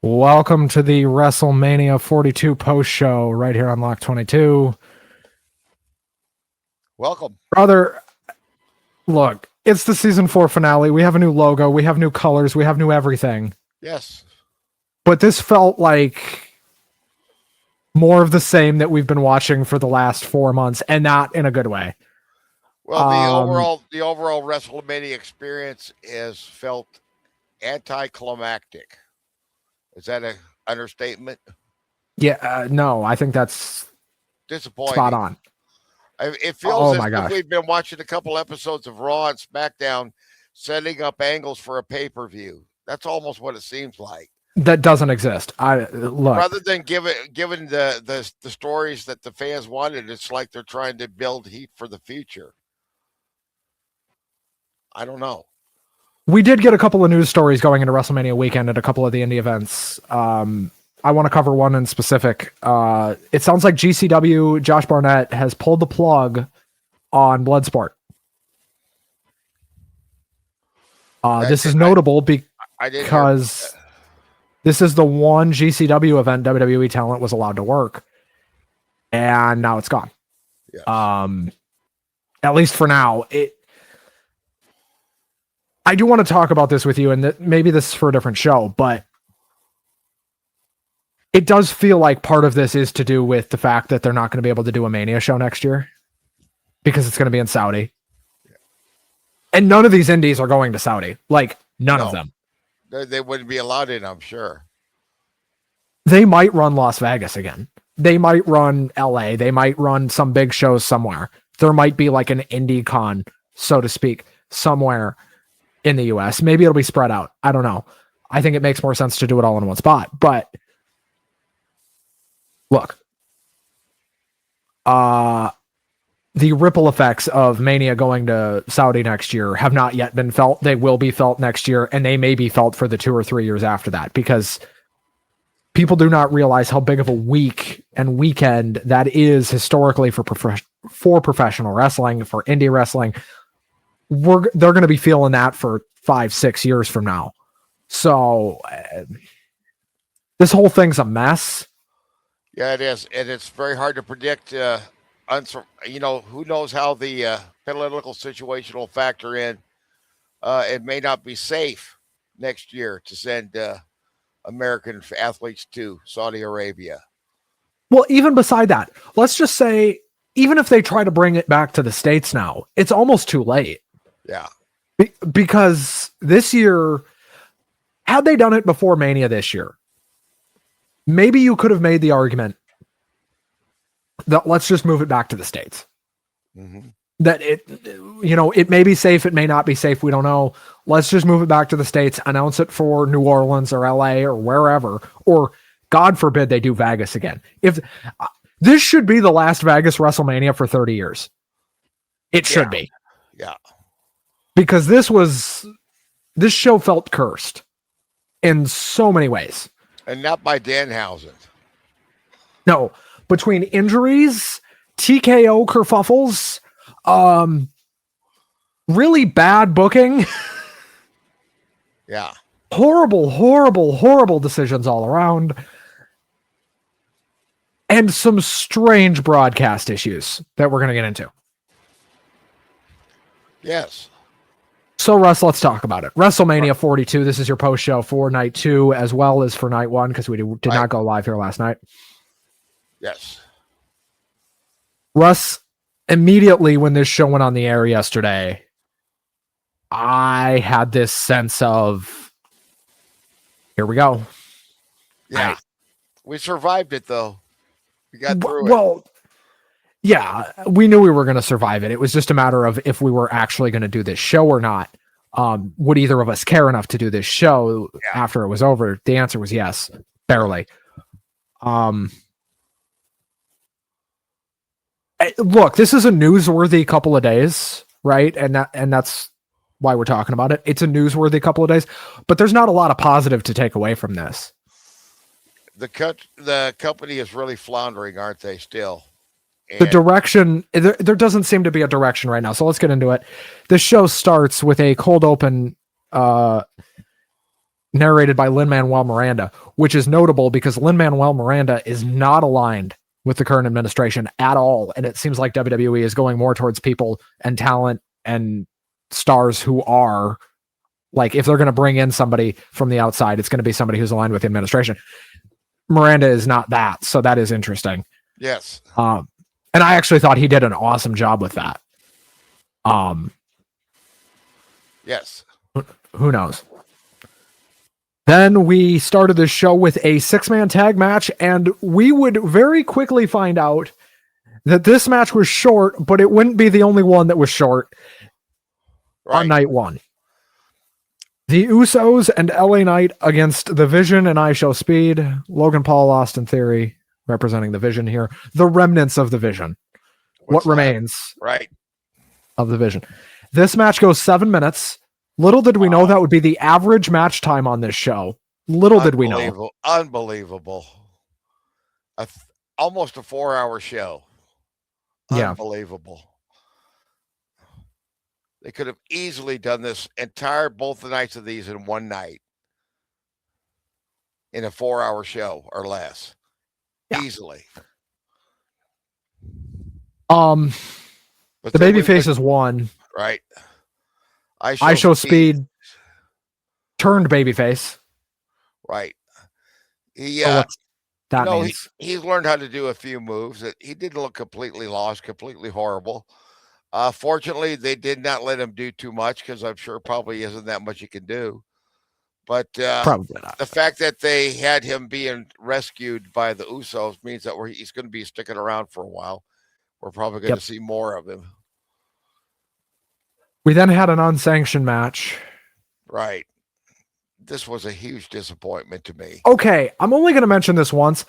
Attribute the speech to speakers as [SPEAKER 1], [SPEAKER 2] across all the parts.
[SPEAKER 1] Welcome to the WrestleMania 42 post show right here on Lock 22.
[SPEAKER 2] Welcome.
[SPEAKER 1] Brother, look, it's the season 4 finale. We have a new logo, we have new colors, we have new everything.
[SPEAKER 2] Yes.
[SPEAKER 1] But this felt like more of the same that we've been watching for the last 4 months, and not in a good way.
[SPEAKER 2] Well, the overall WrestleMania experience is felt anticlimactic. Is that an understatement?
[SPEAKER 1] Yeah, no, I think that's
[SPEAKER 2] Disappointing.
[SPEAKER 1] spot on.
[SPEAKER 2] It feels as if we've been watching a couple episodes of Raw and SmackDown setting up angles for a pay-per-view. That's almost what it seems like.
[SPEAKER 1] That doesn't exist.
[SPEAKER 2] Rather than given the stories that the fans wanted, it's like they're trying to build heat for the future. I don't know.
[SPEAKER 1] We did get a couple of news stories going into WrestleMania weekend at a couple of the indie events. I want to cover one in specific. It sounds like GCW, Josh Barnett, has pulled the plug on Bloodsport. This is notable because this is the one GCW event WWE talent was allowed to work, and now it's gone.
[SPEAKER 2] Yes.
[SPEAKER 1] At least for now. I do want to talk about this with you, and maybe this is for a different show, but it does feel like part of this is to do with the fact that they're not going to be able to do a Mania show next year because it's going to be in Saudi. Yeah. And none of these indies are going to Saudi. Like, none of them.
[SPEAKER 2] They wouldn't be allowed in, I'm sure.
[SPEAKER 1] They might run Las Vegas again. They might run LA. They might run some big shows somewhere. There might be like an indie con, so to speak, somewhere in the US. Maybe it'll be spread out. I don't know. I think it makes more sense to do it all in one spot. But look, the ripple effects of Mania going to Saudi next year have not yet been felt. They will be felt next year, and they may be felt for the 2 or 3 years after that, because people do not realize how big of a week and weekend that is historically for professional wrestling, for indie wrestling. They're going to be feeling that for 5-6 years from now. So this whole thing's a mess.
[SPEAKER 2] Yeah, it is. And it's very hard to predict. Who knows how the political situation will factor in. It may not be safe next year to send American athletes to Saudi Arabia.
[SPEAKER 1] Well, even beside that, let's just say, even if they try to bring it back to the States now, it's almost too late.
[SPEAKER 2] Yeah.
[SPEAKER 1] Because this year, had they done it before Mania this year, maybe you could have made the argument that let's just move it back to the States. Mm-hmm. That it may be safe, it may not be safe, we don't know. Let's just move it back to the States, announce it for New Orleans or LA or wherever, or God forbid they do Vegas again. If this should be the last Vegas WrestleMania for 30 years. It should be.
[SPEAKER 2] Yeah.
[SPEAKER 1] Because this show felt cursed in so many ways.
[SPEAKER 2] And not by Danhausen.
[SPEAKER 1] No, between injuries, TKO kerfuffles, really bad booking.
[SPEAKER 2] Yeah.
[SPEAKER 1] Horrible decisions all around. And some strange broadcast issues that we're going to get into.
[SPEAKER 2] Yes.
[SPEAKER 1] So, Russ, let's talk about it. WrestleMania 42. This is your post show for night 2 as well as for night 1, because we did not go live here last night.
[SPEAKER 2] Yes.
[SPEAKER 1] Russ, immediately when this show went on the air yesterday, I had this sense of, here we go.
[SPEAKER 2] Yeah. We survived it, though. We got through it.
[SPEAKER 1] Well, yeah, we knew we were going to survive it. It was just a matter of if we were actually going to do this show or not. Would either of us care enough to do this show after it was over? The answer was yes, barely. Look, this is a newsworthy couple of days, right? And that's why we're talking about it. It's a newsworthy couple of days, but there's not a lot of positive to take away from this.
[SPEAKER 2] The company is really floundering, aren't they, still?
[SPEAKER 1] The direction, there doesn't seem to be a direction right now. So let's get into it. This show starts with a cold open narrated by Lin-Manuel Miranda, which is notable because Lin-Manuel Miranda is not aligned with the current administration at all. And it seems like WWE is going more towards people and talent and stars who are, like, if they're going to bring in somebody from the outside, it's going to be somebody who's aligned with the administration. Miranda is not that, so that is interesting.
[SPEAKER 2] Yes.
[SPEAKER 1] And I actually thought he did an awesome job with that.
[SPEAKER 2] Yes.
[SPEAKER 1] Who knows? Then we started the show with a 6-man tag match, and we would very quickly find out that this match was short, but it wouldn't be the only one that was short on night one. The Usos and LA Knight against The Vision and I Show Speed. Logan Paul, Austin Theory representing The Vision here. The remnants of The Vision. What remains of The Vision. This match goes 7 minutes. Little did we know that would be the average match time on this show. Little did we know.
[SPEAKER 2] Unbelievable. Almost a 4-hour show.
[SPEAKER 1] Yeah.
[SPEAKER 2] Unbelievable. They could have easily done this both the nights of these in one night. In a 4-hour show or less. Yeah. Easily.
[SPEAKER 1] The baby faces won.
[SPEAKER 2] Right.
[SPEAKER 1] I Show Speed turned babyface.
[SPEAKER 2] Right. He he's learned how to do a few moves. That he didn't look completely lost, completely horrible. Fortunately, they did not let him do too much because I'm sure probably isn't that much he can do. But
[SPEAKER 1] probably not.
[SPEAKER 2] The fact that they had him being rescued by the Usos means that he's going to be sticking around for a while. We're probably going to see more of him.
[SPEAKER 1] We then had an unsanctioned match.
[SPEAKER 2] Right. This was a huge disappointment to me.
[SPEAKER 1] Okay, I'm only going to mention this once.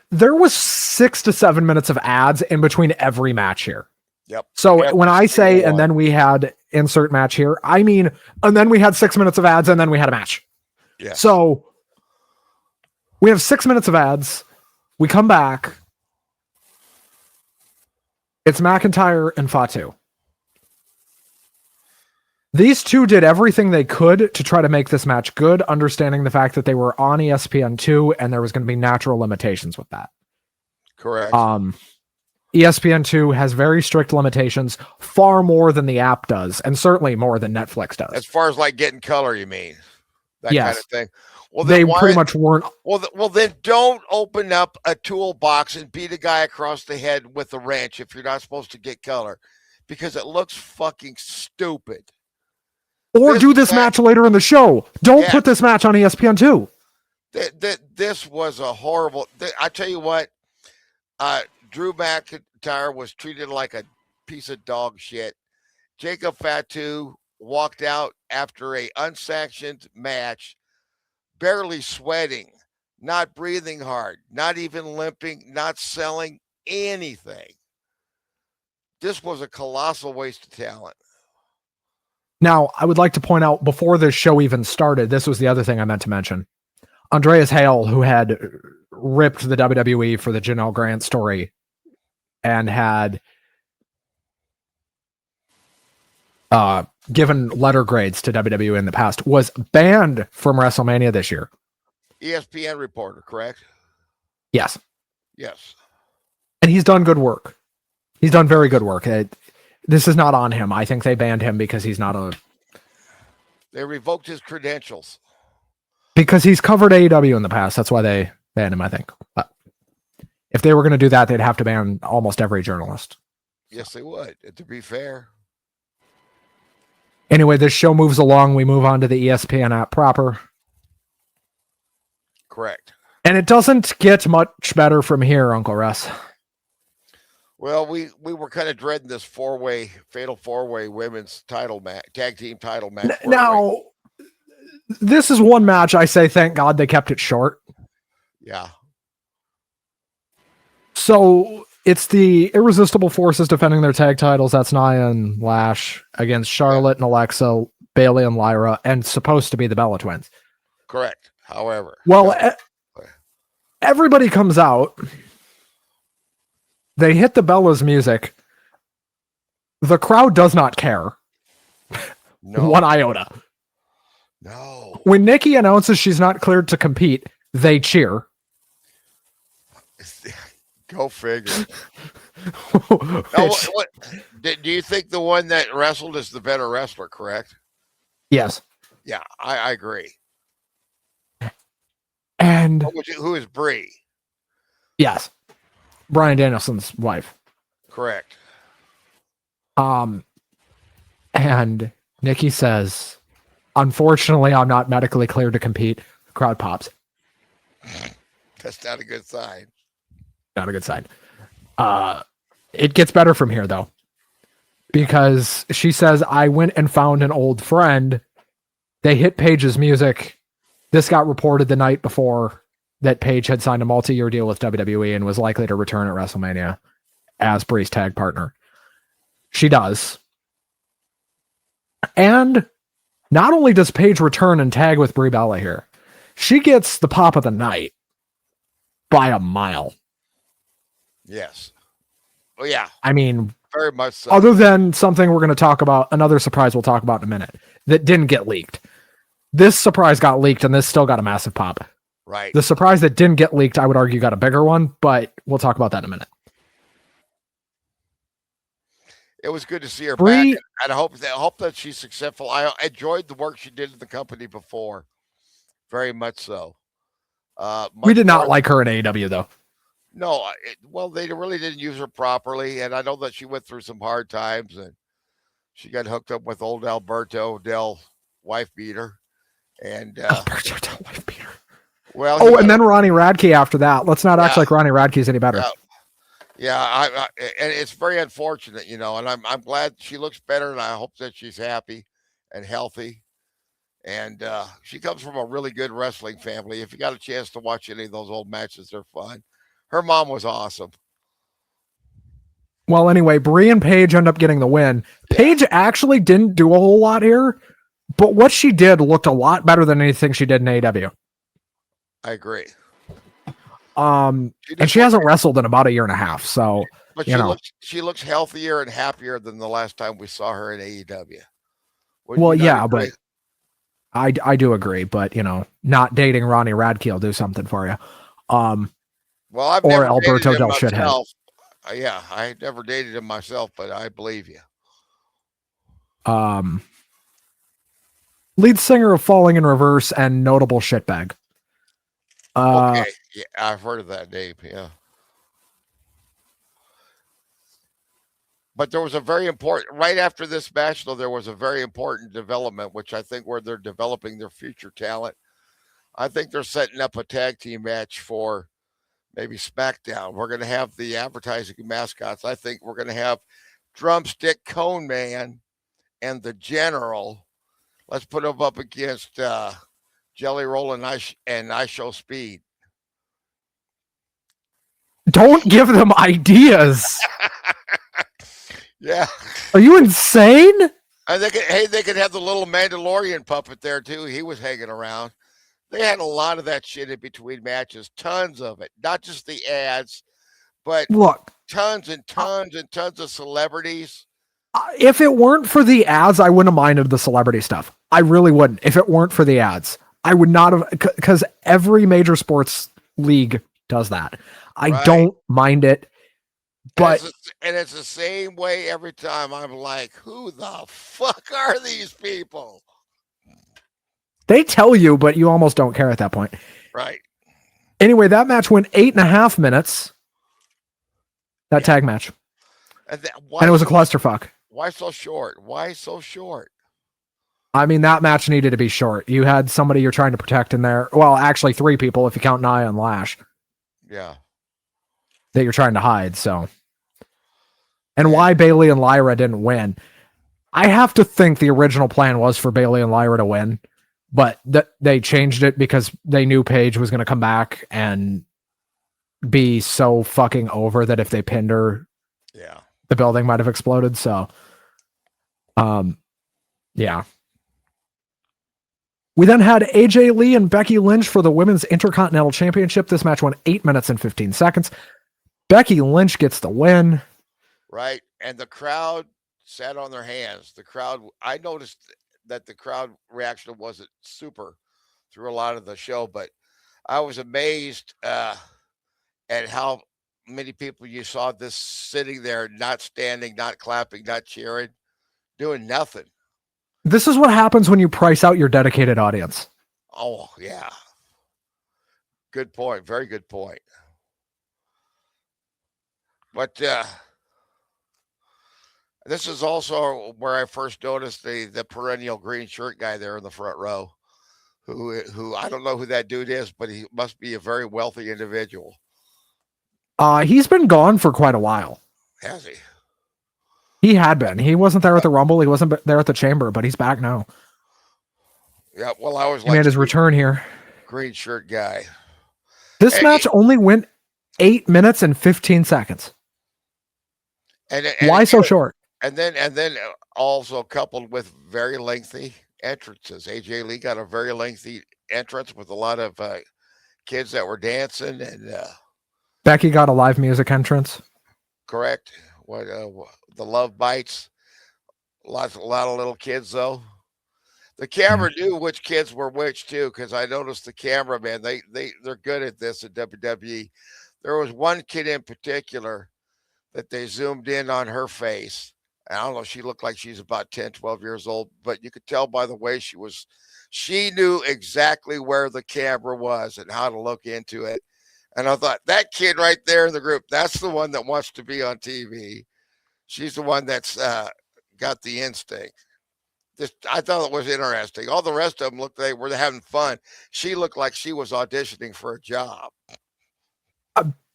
[SPEAKER 1] There was 6 to 7 minutes of ads in between every match here.
[SPEAKER 2] Yep.
[SPEAKER 1] So when I say, and then we had insert match here, I mean, and then we had 6 minutes of ads, and then we had a match.
[SPEAKER 2] Yeah.
[SPEAKER 1] So we have 6 minutes of ads. We come back. It's McIntyre and Fatu. These two did everything they could to try to make this match good, understanding the fact that they were on ESPN2 and there was going to be natural limitations with that.
[SPEAKER 2] Correct.
[SPEAKER 1] ESPN2 has very strict limitations, far more than the app does, and certainly more than Netflix does.
[SPEAKER 2] As far as like getting color, you mean? That kind of thing. Well,
[SPEAKER 1] they pretty much weren't.
[SPEAKER 2] Well, then don't open up a toolbox and beat a guy across the head with a wrench if you're not supposed to get color, because it looks fucking stupid.
[SPEAKER 1] Or do this match later in the show. Don't put this match on ESPN2.
[SPEAKER 2] This was a horrible. I tell you what, Drew McIntyre was treated like a piece of dog shit. Jacob Fatu walked out after a unsanctioned match, barely sweating, not breathing hard, not even limping, not selling anything. This was a colossal waste of talent.
[SPEAKER 1] Now, I would like to point out, before this show even started, this was the other thing I meant to mention. Andreas Hale, who had ripped the WWE for the Janelle Grant story and had given letter grades to WWE in the past, was banned from WrestleMania this year.
[SPEAKER 2] ESPN reporter, correct?
[SPEAKER 1] Yes.
[SPEAKER 2] Yes.
[SPEAKER 1] And he's done good work. He's done very good work. This is not on him. I think they banned him because he's not a...
[SPEAKER 2] They revoked his credentials.
[SPEAKER 1] Because he's covered AEW in the past. That's why they banned him, I think. But if they were going to do that, they'd have to ban almost every journalist.
[SPEAKER 2] Yes, they would, to be fair.
[SPEAKER 1] Anyway, this show moves along. We move on to the ESPN app proper.
[SPEAKER 2] Correct.
[SPEAKER 1] And it doesn't get much better from here, Uncle Russ.
[SPEAKER 2] Well, we were kind of dreading this fatal four-way women's title match, tag team title match.
[SPEAKER 1] Now, this is one match I say, thank God they kept it short.
[SPEAKER 2] Yeah.
[SPEAKER 1] So it's the Irresistible Forces defending their tag titles. That's Nia and Lash against Charlotte and Alexa, Bayley and Lyra, and supposed to be the Bella Twins.
[SPEAKER 2] Correct. However.
[SPEAKER 1] Well, everybody comes out. They hit the Bella's music. The crowd does not care.
[SPEAKER 2] No.
[SPEAKER 1] One iota.
[SPEAKER 2] No.
[SPEAKER 1] when Nikki announces she's not cleared to compete, they cheer.
[SPEAKER 2] Go figure.
[SPEAKER 1] Which,
[SPEAKER 2] Now, do you think the one that wrestled is the better wrestler, correct?
[SPEAKER 1] yes.
[SPEAKER 2] Yeah, I agree.
[SPEAKER 1] And
[SPEAKER 2] Who is Bree?
[SPEAKER 1] yes, Bryan Danielson's wife.
[SPEAKER 2] Correct.
[SPEAKER 1] And Nikki says, unfortunately, I'm not medically cleared to compete. The crowd pops.
[SPEAKER 2] That's not a good sign.
[SPEAKER 1] Not a good sign. It gets better from here, though, because she says, I went and found an old friend. They hit Paige's music. This got reported the night before that Paige had signed a multi-year deal with WWE and was likely to return at WrestleMania as Bree's tag partner. She does. And not only does Paige return and tag with Brie Bella here, she gets the pop of the night by a mile.
[SPEAKER 2] Yes. Oh, yeah.
[SPEAKER 1] I mean,
[SPEAKER 2] very much so.
[SPEAKER 1] Other than something we're going to talk about, another surprise we'll talk about in a minute that didn't get leaked. This surprise got leaked, and this still got a massive pop.
[SPEAKER 2] Right.
[SPEAKER 1] The surprise that didn't get leaked, I would argue, got a bigger one, but we'll talk about that in a minute.
[SPEAKER 2] It was good to see her
[SPEAKER 1] Brie,
[SPEAKER 2] back, and I hope that she's successful. I enjoyed the work she did in the company before, very much so.
[SPEAKER 1] We did not like her in AEW, though.
[SPEAKER 2] No, well, they really didn't use her properly, and I know that she went through some hard times, and she got hooked up with old Alberto Del wife beater, and
[SPEAKER 1] Alberto Del wife beater.
[SPEAKER 2] Well,
[SPEAKER 1] and then Ronnie Radke after that. Let's not act like Ronnie Radke's any better.
[SPEAKER 2] Yeah, and it's very unfortunate, and I'm glad she looks better, and I hope that she's happy and healthy. And she comes from a really good wrestling family. If you got a chance to watch any of those old matches, they're fun. Her mom was awesome.
[SPEAKER 1] Well, anyway, Brie and Paige end up getting the win. Yeah. Paige actually didn't do a whole lot here, but what she did looked a lot better than anything she did in AEW.
[SPEAKER 2] I agree.
[SPEAKER 1] And she hasn't wrestled in about a year and a half, so
[SPEAKER 2] but she looks healthier and happier than the last time we saw her in AEW.
[SPEAKER 1] Well, yeah, but I do agree, but not dating Ronnie Radke will do something for you.
[SPEAKER 2] Well, I've
[SPEAKER 1] or
[SPEAKER 2] never
[SPEAKER 1] Alberto
[SPEAKER 2] dated him
[SPEAKER 1] Del Shithead.
[SPEAKER 2] myself. Yeah, I never dated him myself, but I believe you.
[SPEAKER 1] Lead singer of Falling in Reverse and notable shitbag.
[SPEAKER 2] Okay, yeah, I've heard of that name. Yeah, but there was a very important right after this match, though. There was a very important development, which I think where they're developing their future talent. I think they're setting up a tag team match for maybe SmackDown. We're going to have the advertising mascots. I think we're going to have Drumstick Cone Man and the General. Let's put them up against Jelly Roll and I Show Speed.
[SPEAKER 1] Don't give them ideas.
[SPEAKER 2] Yeah.
[SPEAKER 1] Are you insane?
[SPEAKER 2] And they could have the little Mandalorian puppet there too. He was hanging around. They had a lot of that shit in between matches, tons of it. Not just the ads, but
[SPEAKER 1] look,
[SPEAKER 2] tons and tons and tons of celebrities.
[SPEAKER 1] If it weren't for the ads, I wouldn't have minded the celebrity stuff. I really wouldn't. If it weren't for the ads, I would not have, because every major sports league does that. I don't mind it. But
[SPEAKER 2] and it's the same way every time. I'm like, who the fuck are these people?
[SPEAKER 1] They tell you, but you almost don't care at that point.
[SPEAKER 2] Right.
[SPEAKER 1] Anyway, that match went 8.5 minutes. That tag match. And it was a clusterfuck.
[SPEAKER 2] Why so short? Why so short?
[SPEAKER 1] I mean, that match needed to be short. You had somebody you're trying to protect in there. Well, actually 3 people if you count Nia and Lash.
[SPEAKER 2] Yeah.
[SPEAKER 1] That you're trying to hide, so. And why Bayley and Lyra didn't win. I have to think the original plan was for Bayley and Lyra to win. But they changed it because they knew Paige was going to come back and be so fucking over that if they pinned her, the building might have exploded. So, yeah. We then had AJ Lee and Becky Lynch for the Women's Intercontinental Championship. This match went 8 minutes and 15 seconds. Becky Lynch gets the win.
[SPEAKER 2] Right. And the crowd sat on their hands. I noticed that the crowd reaction wasn't super. through a lot of the show, but I was amazed at how many people you saw this sitting there, not standing, not clapping, not cheering, doing nothing.
[SPEAKER 1] This is what happens when you price out your dedicated audience.
[SPEAKER 2] Oh, yeah. Good point. Very good point. But this is also where I first noticed the perennial green shirt guy there in the front row, who I don't know who that dude is, but he must be a very wealthy individual.
[SPEAKER 1] He's been gone for quite a while.
[SPEAKER 2] Has he?
[SPEAKER 1] He had been. He wasn't there at the Rumble. He wasn't there at the Chamber, but he's back now.
[SPEAKER 2] Yeah, well, I was
[SPEAKER 1] He made his return here.
[SPEAKER 2] Green shirt guy.
[SPEAKER 1] This match only went 8 minutes and 15 seconds.
[SPEAKER 2] And
[SPEAKER 1] why so short?
[SPEAKER 2] And then also coupled with very lengthy entrances. AJ Lee got a very lengthy entrance with a lot of kids that were dancing, and
[SPEAKER 1] Becky got a live music entrance.
[SPEAKER 2] Correct. What the Love Bites? A lot of little kids though. The camera knew which kids were which too, because I noticed the cameraman. They're good at this at WWE. There was one kid in particular that they zoomed in on her face. I don't know. She looked like she's about 10, 12 years old, but you could tell by the way she knew exactly where the camera was and how to look into it. And I thought, that kid right there in the group, that's the one that wants to be on TV. She's the one that's got the instinct. I thought it was interesting. All the rest of them looked like they were having fun. She looked like she was auditioning for a job.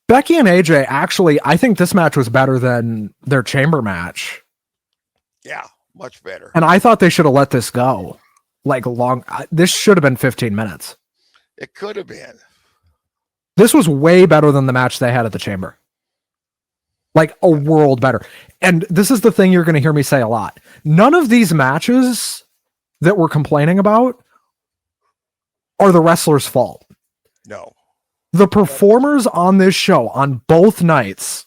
[SPEAKER 1] Becky and AJ, actually, I think this match was better than their Chamber match.
[SPEAKER 2] Yeah, much better.
[SPEAKER 1] And I thought they should have let this go. This should have been 15 minutes.
[SPEAKER 2] It could have been.
[SPEAKER 1] This was way better than the match they had at the Chamber. Like a world better. And this is the thing you're going to hear me say a lot. None of these matches that we're complaining about are the wrestler's fault.
[SPEAKER 2] No.
[SPEAKER 1] The performers on this show on both nights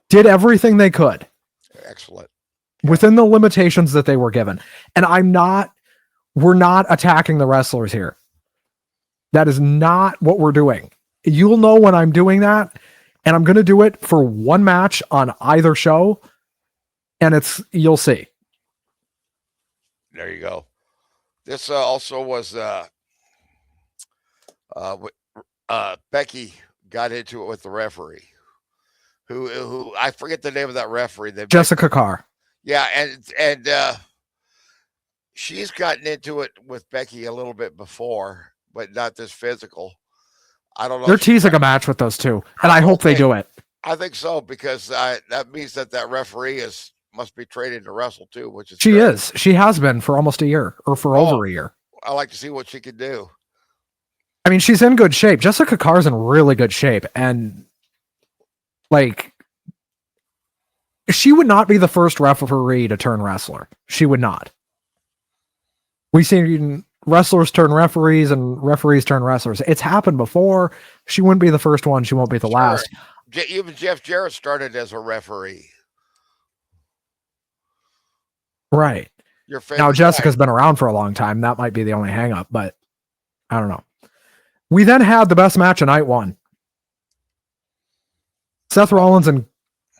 [SPEAKER 1] did everything they could.
[SPEAKER 2] Excellent.
[SPEAKER 1] Within the limitations that they were given. And we're not attacking the wrestlers here. That is not what we're doing. You'll know when I'm doing that, and I'm going to do it for one match on either show, and you'll see.
[SPEAKER 2] There you go. This also was Becky got into it with the referee, who I forget the name of that referee.
[SPEAKER 1] Jessica Carr.
[SPEAKER 2] Yeah, and she's gotten into it with Becky a little bit before, but not this physical. I don't know.
[SPEAKER 1] They're teasing a match with those two, and I hope they do it.
[SPEAKER 2] I think so, because that means that referee must be trained to wrestle too, which is
[SPEAKER 1] she
[SPEAKER 2] great.
[SPEAKER 1] is. She has been for almost a year, or for over a year.
[SPEAKER 2] I like to see what she can do.
[SPEAKER 1] I mean, she's in good shape. Jessica Carr's in really good shape, and she would not be the first referee to turn wrestler. She would not. We've seen wrestlers turn referees and referees turn wrestlers. It's happened before. She wouldn't be the first one. She won't be the last.
[SPEAKER 2] Even Jeff Jarrett started as a referee.
[SPEAKER 1] Right. Now, Jessica's been around for a long time. That might be the only hang up, but I don't know. We then had the best match of night one. Seth Rollins and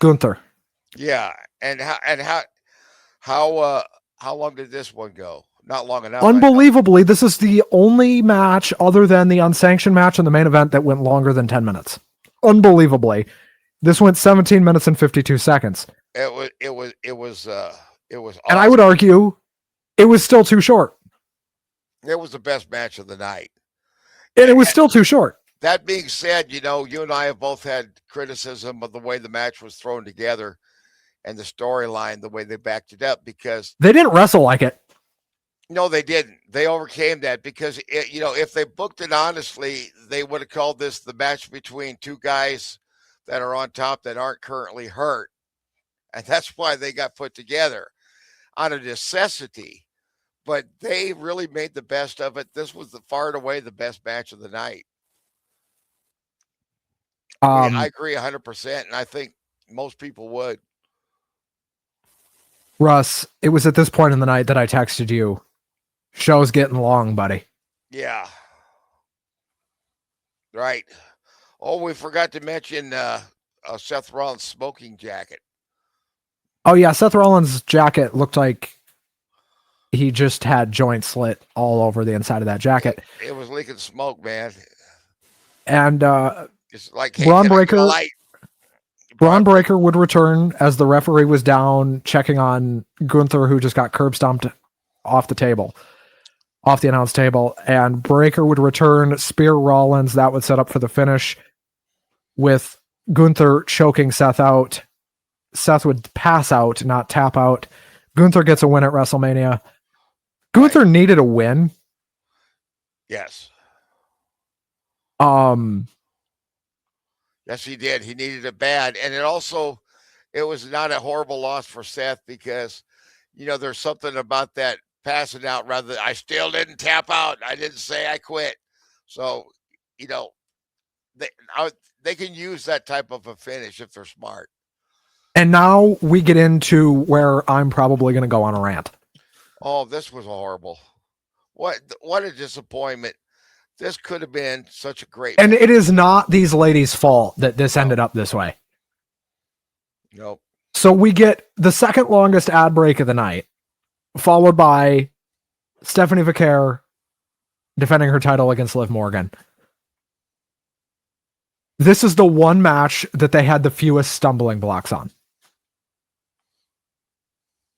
[SPEAKER 1] Gunther.
[SPEAKER 2] Yeah. And how long did this one go? Not long enough.
[SPEAKER 1] Unbelievably, this is the only match other than the unsanctioned match in the main event that went longer than 10 minutes. Unbelievably. This went 17 minutes and 52 seconds.
[SPEAKER 2] It was awesome.
[SPEAKER 1] And I would argue it was still too short.
[SPEAKER 2] It was the best match of the night.
[SPEAKER 1] And it was still too short.
[SPEAKER 2] That being said, you and I have both had criticism of the way the match was thrown together and the storyline, the way they backed it up, because
[SPEAKER 1] they didn't wrestle like it.
[SPEAKER 2] No, they didn't. They overcame that, because if they booked it honestly, they would have called this the match between two guys that are on top that aren't currently hurt. And that's why they got put together out of necessity. But they really made the best of it. This was far and away the best match of the night. I agree 100%, and I think most people would.
[SPEAKER 1] Russ, it was at this point in the night that I texted you, Show's getting long, buddy.
[SPEAKER 2] Yeah. Right. Oh, we forgot to mention Seth Rollins' smoking jacket.
[SPEAKER 1] Oh yeah, Seth Rollins' jacket looked like he just had joint slit all over the inside of that jacket.
[SPEAKER 2] It was leaking smoke, man.
[SPEAKER 1] And
[SPEAKER 2] It's like, hey,
[SPEAKER 1] Braun
[SPEAKER 2] can I get a
[SPEAKER 1] Breaker
[SPEAKER 2] light?
[SPEAKER 1] Braun Breaker would return as the referee was down checking on Gunther, who just got curb stomped off the announce table. And Breaker would return, spear Rollins. That would set up for the finish with Gunther choking Seth out. Seth would pass out, not tap out. Gunther gets a win at WrestleMania. Gunther needed a win.
[SPEAKER 2] Yes.
[SPEAKER 1] Yes,
[SPEAKER 2] he did. He needed it bad. And it was not a horrible loss for Seth because, there's something about that passing out rather than I still didn't tap out. I didn't say I quit. So, they can use that type of a finish if they're smart.
[SPEAKER 1] And now we get into where I'm probably going to go on a rant.
[SPEAKER 2] Oh, this was horrible. What a disappointment. This could have been such a great
[SPEAKER 1] And
[SPEAKER 2] match.
[SPEAKER 1] it is not these ladies' fault that this ended up this way.
[SPEAKER 2] Nope.
[SPEAKER 1] So we get the second longest ad break of the night, followed by Stephanie Vaquer defending her title against Liv Morgan. This is the one match that they had the fewest stumbling blocks on.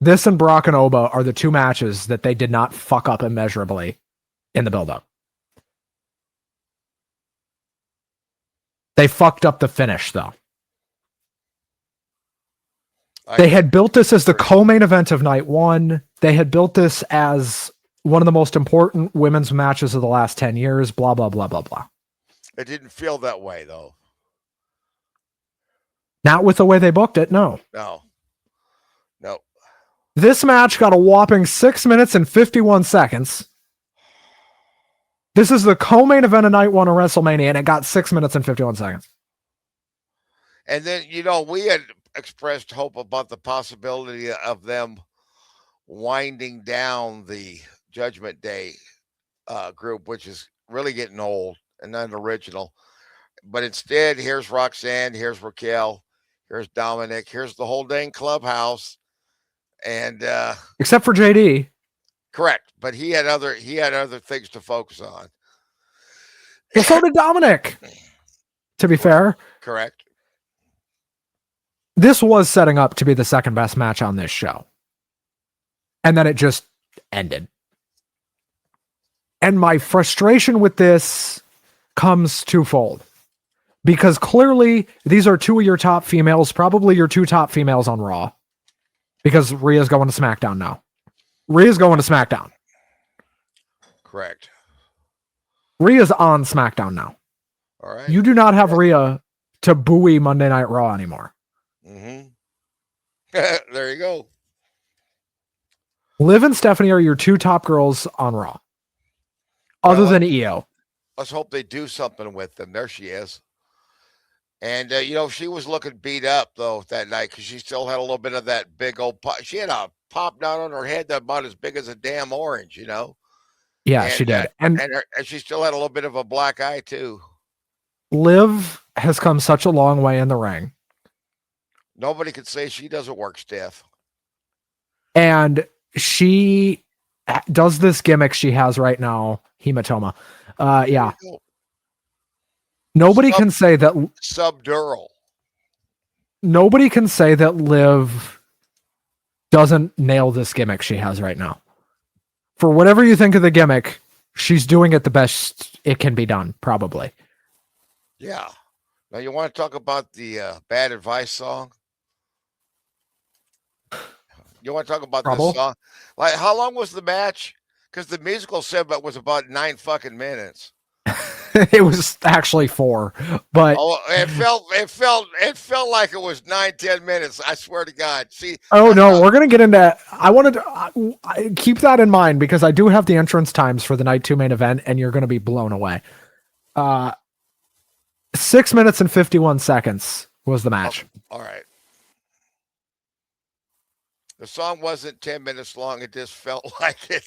[SPEAKER 1] This and Brock and Oba are the two matches that they did not fuck up immeasurably in the build-up. They fucked up the finish, though. They had built this as the co-main event of night one. They had built this as one of the most important women's matches of the last 10 years, blah, blah, blah, blah, blah.
[SPEAKER 2] It didn't feel that way, though.
[SPEAKER 1] Not with the way they booked it, no.
[SPEAKER 2] No.
[SPEAKER 1] This match got a whopping 6 minutes and 51 seconds. This is the co-main event of night one of WrestleMania, and it got 6 minutes and 51 seconds.
[SPEAKER 2] And then, we had expressed hope about the possibility of them winding down the Judgment Day group, which is really getting old and unoriginal. But instead, here's Roxanne, here's Raquel, here's Dominic, here's the whole dang clubhouse. And
[SPEAKER 1] except for JD.
[SPEAKER 2] Correct, but he had other things to focus on.
[SPEAKER 1] Well, so did Dominic. To be fair.
[SPEAKER 2] Correct.
[SPEAKER 1] This was setting up to be the second best match on this show. And then it just ended. And my frustration with this comes twofold. Because clearly these are two of your top females, probably your two top females on Raw. Because Rhea's going to SmackDown now. Rhea's going to SmackDown.
[SPEAKER 2] Correct.
[SPEAKER 1] Rhea's on SmackDown now.
[SPEAKER 2] All right.
[SPEAKER 1] You do not have Rhea to buoy Monday Night Raw anymore.
[SPEAKER 2] Mm-hmm. There you go.
[SPEAKER 1] Liv and Stephanie are your two top girls on Raw. Other than EO.
[SPEAKER 2] Let's hope they do something with them. There she is. And, she was looking beat up, though, that night because she still had a little bit of that big old pop. She had a pop down on her head that about as big as a damn orange,
[SPEAKER 1] Yeah,
[SPEAKER 2] and,
[SPEAKER 1] she did. And
[SPEAKER 2] she still had a little bit of a black eye, too.
[SPEAKER 1] Liv has come such a long way in the ring.
[SPEAKER 2] Nobody could say she doesn't work stiff.
[SPEAKER 1] And she does this gimmick she has right now, hematoma. Yeah. Nobody can say that
[SPEAKER 2] subdural.
[SPEAKER 1] Nobody can say that Liv doesn't nail this gimmick she has right now. For whatever you think of the gimmick, she's doing it the best it can be done, probably.
[SPEAKER 2] Yeah. Now you want to talk about the Bad Advice song? You want to talk about this song? Like, how long was the match? Because the musical segment was about 9 fucking minutes.
[SPEAKER 1] It was actually 4, but
[SPEAKER 2] it felt like it was 9-10 minutes. I swear to God. See.
[SPEAKER 1] Oh no, we're gonna get into. I wanted to keep that in mind because I do have the entrance times for the night 2 main event, and you're gonna be blown away. 6 minutes and 51 seconds was the match.
[SPEAKER 2] All right. The song wasn't 10 minutes long. It just felt like it.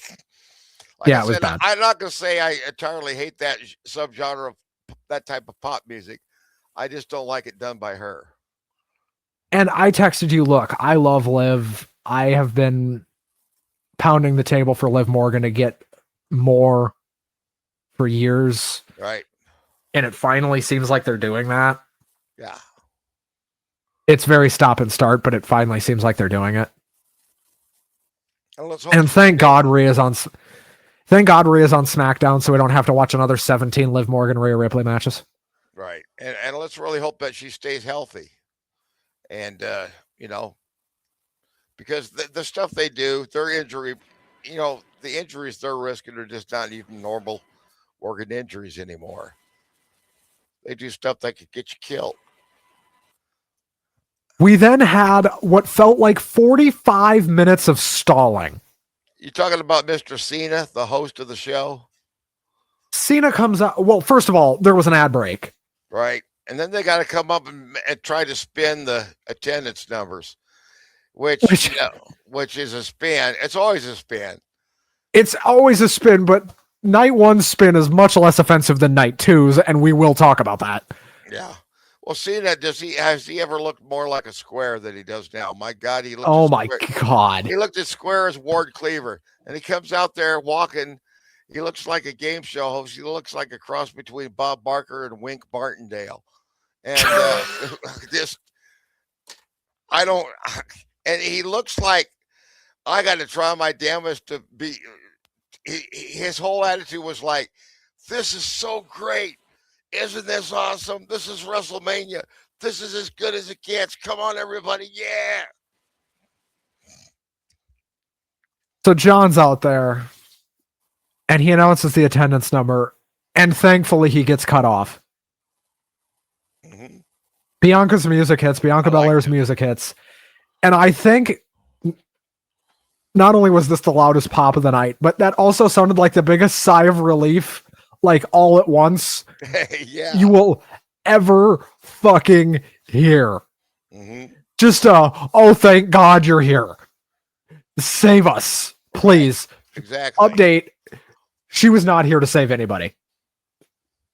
[SPEAKER 2] Like I
[SPEAKER 1] Yeah, it was
[SPEAKER 2] said,
[SPEAKER 1] bad.
[SPEAKER 2] I'm not going to say I entirely hate that subgenre of that type of pop music. I just don't like it done by her.
[SPEAKER 1] And I texted you, look, I love Liv. I have been pounding the table for Liv Morgan to get more for years.
[SPEAKER 2] Right.
[SPEAKER 1] And it finally seems like they're doing that.
[SPEAKER 2] Yeah.
[SPEAKER 1] It's very stop and start, but it finally seems like they're doing it.
[SPEAKER 2] And let's hope
[SPEAKER 1] And thank God Rhea's on SmackDown, so we don't have to watch another 17 Liv Morgan Rhea Ripley matches.
[SPEAKER 2] Right. And let's really hope that she stays healthy. And you know, because the stuff they do, their injury, the injuries they're risking are just not even normal organ injuries anymore. They do stuff that could get you killed.
[SPEAKER 1] We then had what felt like 45 minutes of stalling.
[SPEAKER 2] You talking about Mr. Cena, the host of the show?
[SPEAKER 1] Cena comes out. Well, first of all, there was an ad break.
[SPEAKER 2] Right. And then they got to come up and try to spin the attendance numbers, which is a spin. It's always a spin.
[SPEAKER 1] It's always a spin, but night one's spin is much less offensive than night two's, and we will talk about that.
[SPEAKER 2] Yeah. Well, Cena, has he ever looked more like a square than he does now? My God, he looked.
[SPEAKER 1] Oh my God.
[SPEAKER 2] He looked as square as Ward Cleaver, and he comes out there walking. He looks like a game show host. He looks like a cross between Bob Barker and Wink Martindale. And I don't, and he looks like I got to try my damnedest to be. His whole attitude was like, "This is so great. Isn't this awesome? This is WrestleMania. This is as good as it gets. Come on, everybody. Yeah."
[SPEAKER 1] So John's out there and he announces the attendance number, and thankfully he gets cut off. Mm-hmm. Bianca's music hits, Bianca Belair's music hits. And I think not only was this the loudest pop of the night, but that also sounded like the biggest sigh of relief, like all at once.
[SPEAKER 2] Yeah.
[SPEAKER 1] You will ever fucking hear.
[SPEAKER 2] Mm-hmm.
[SPEAKER 1] Just oh, thank God you're here. Save us, please.
[SPEAKER 2] Exactly.
[SPEAKER 1] Update. She was not here to save anybody.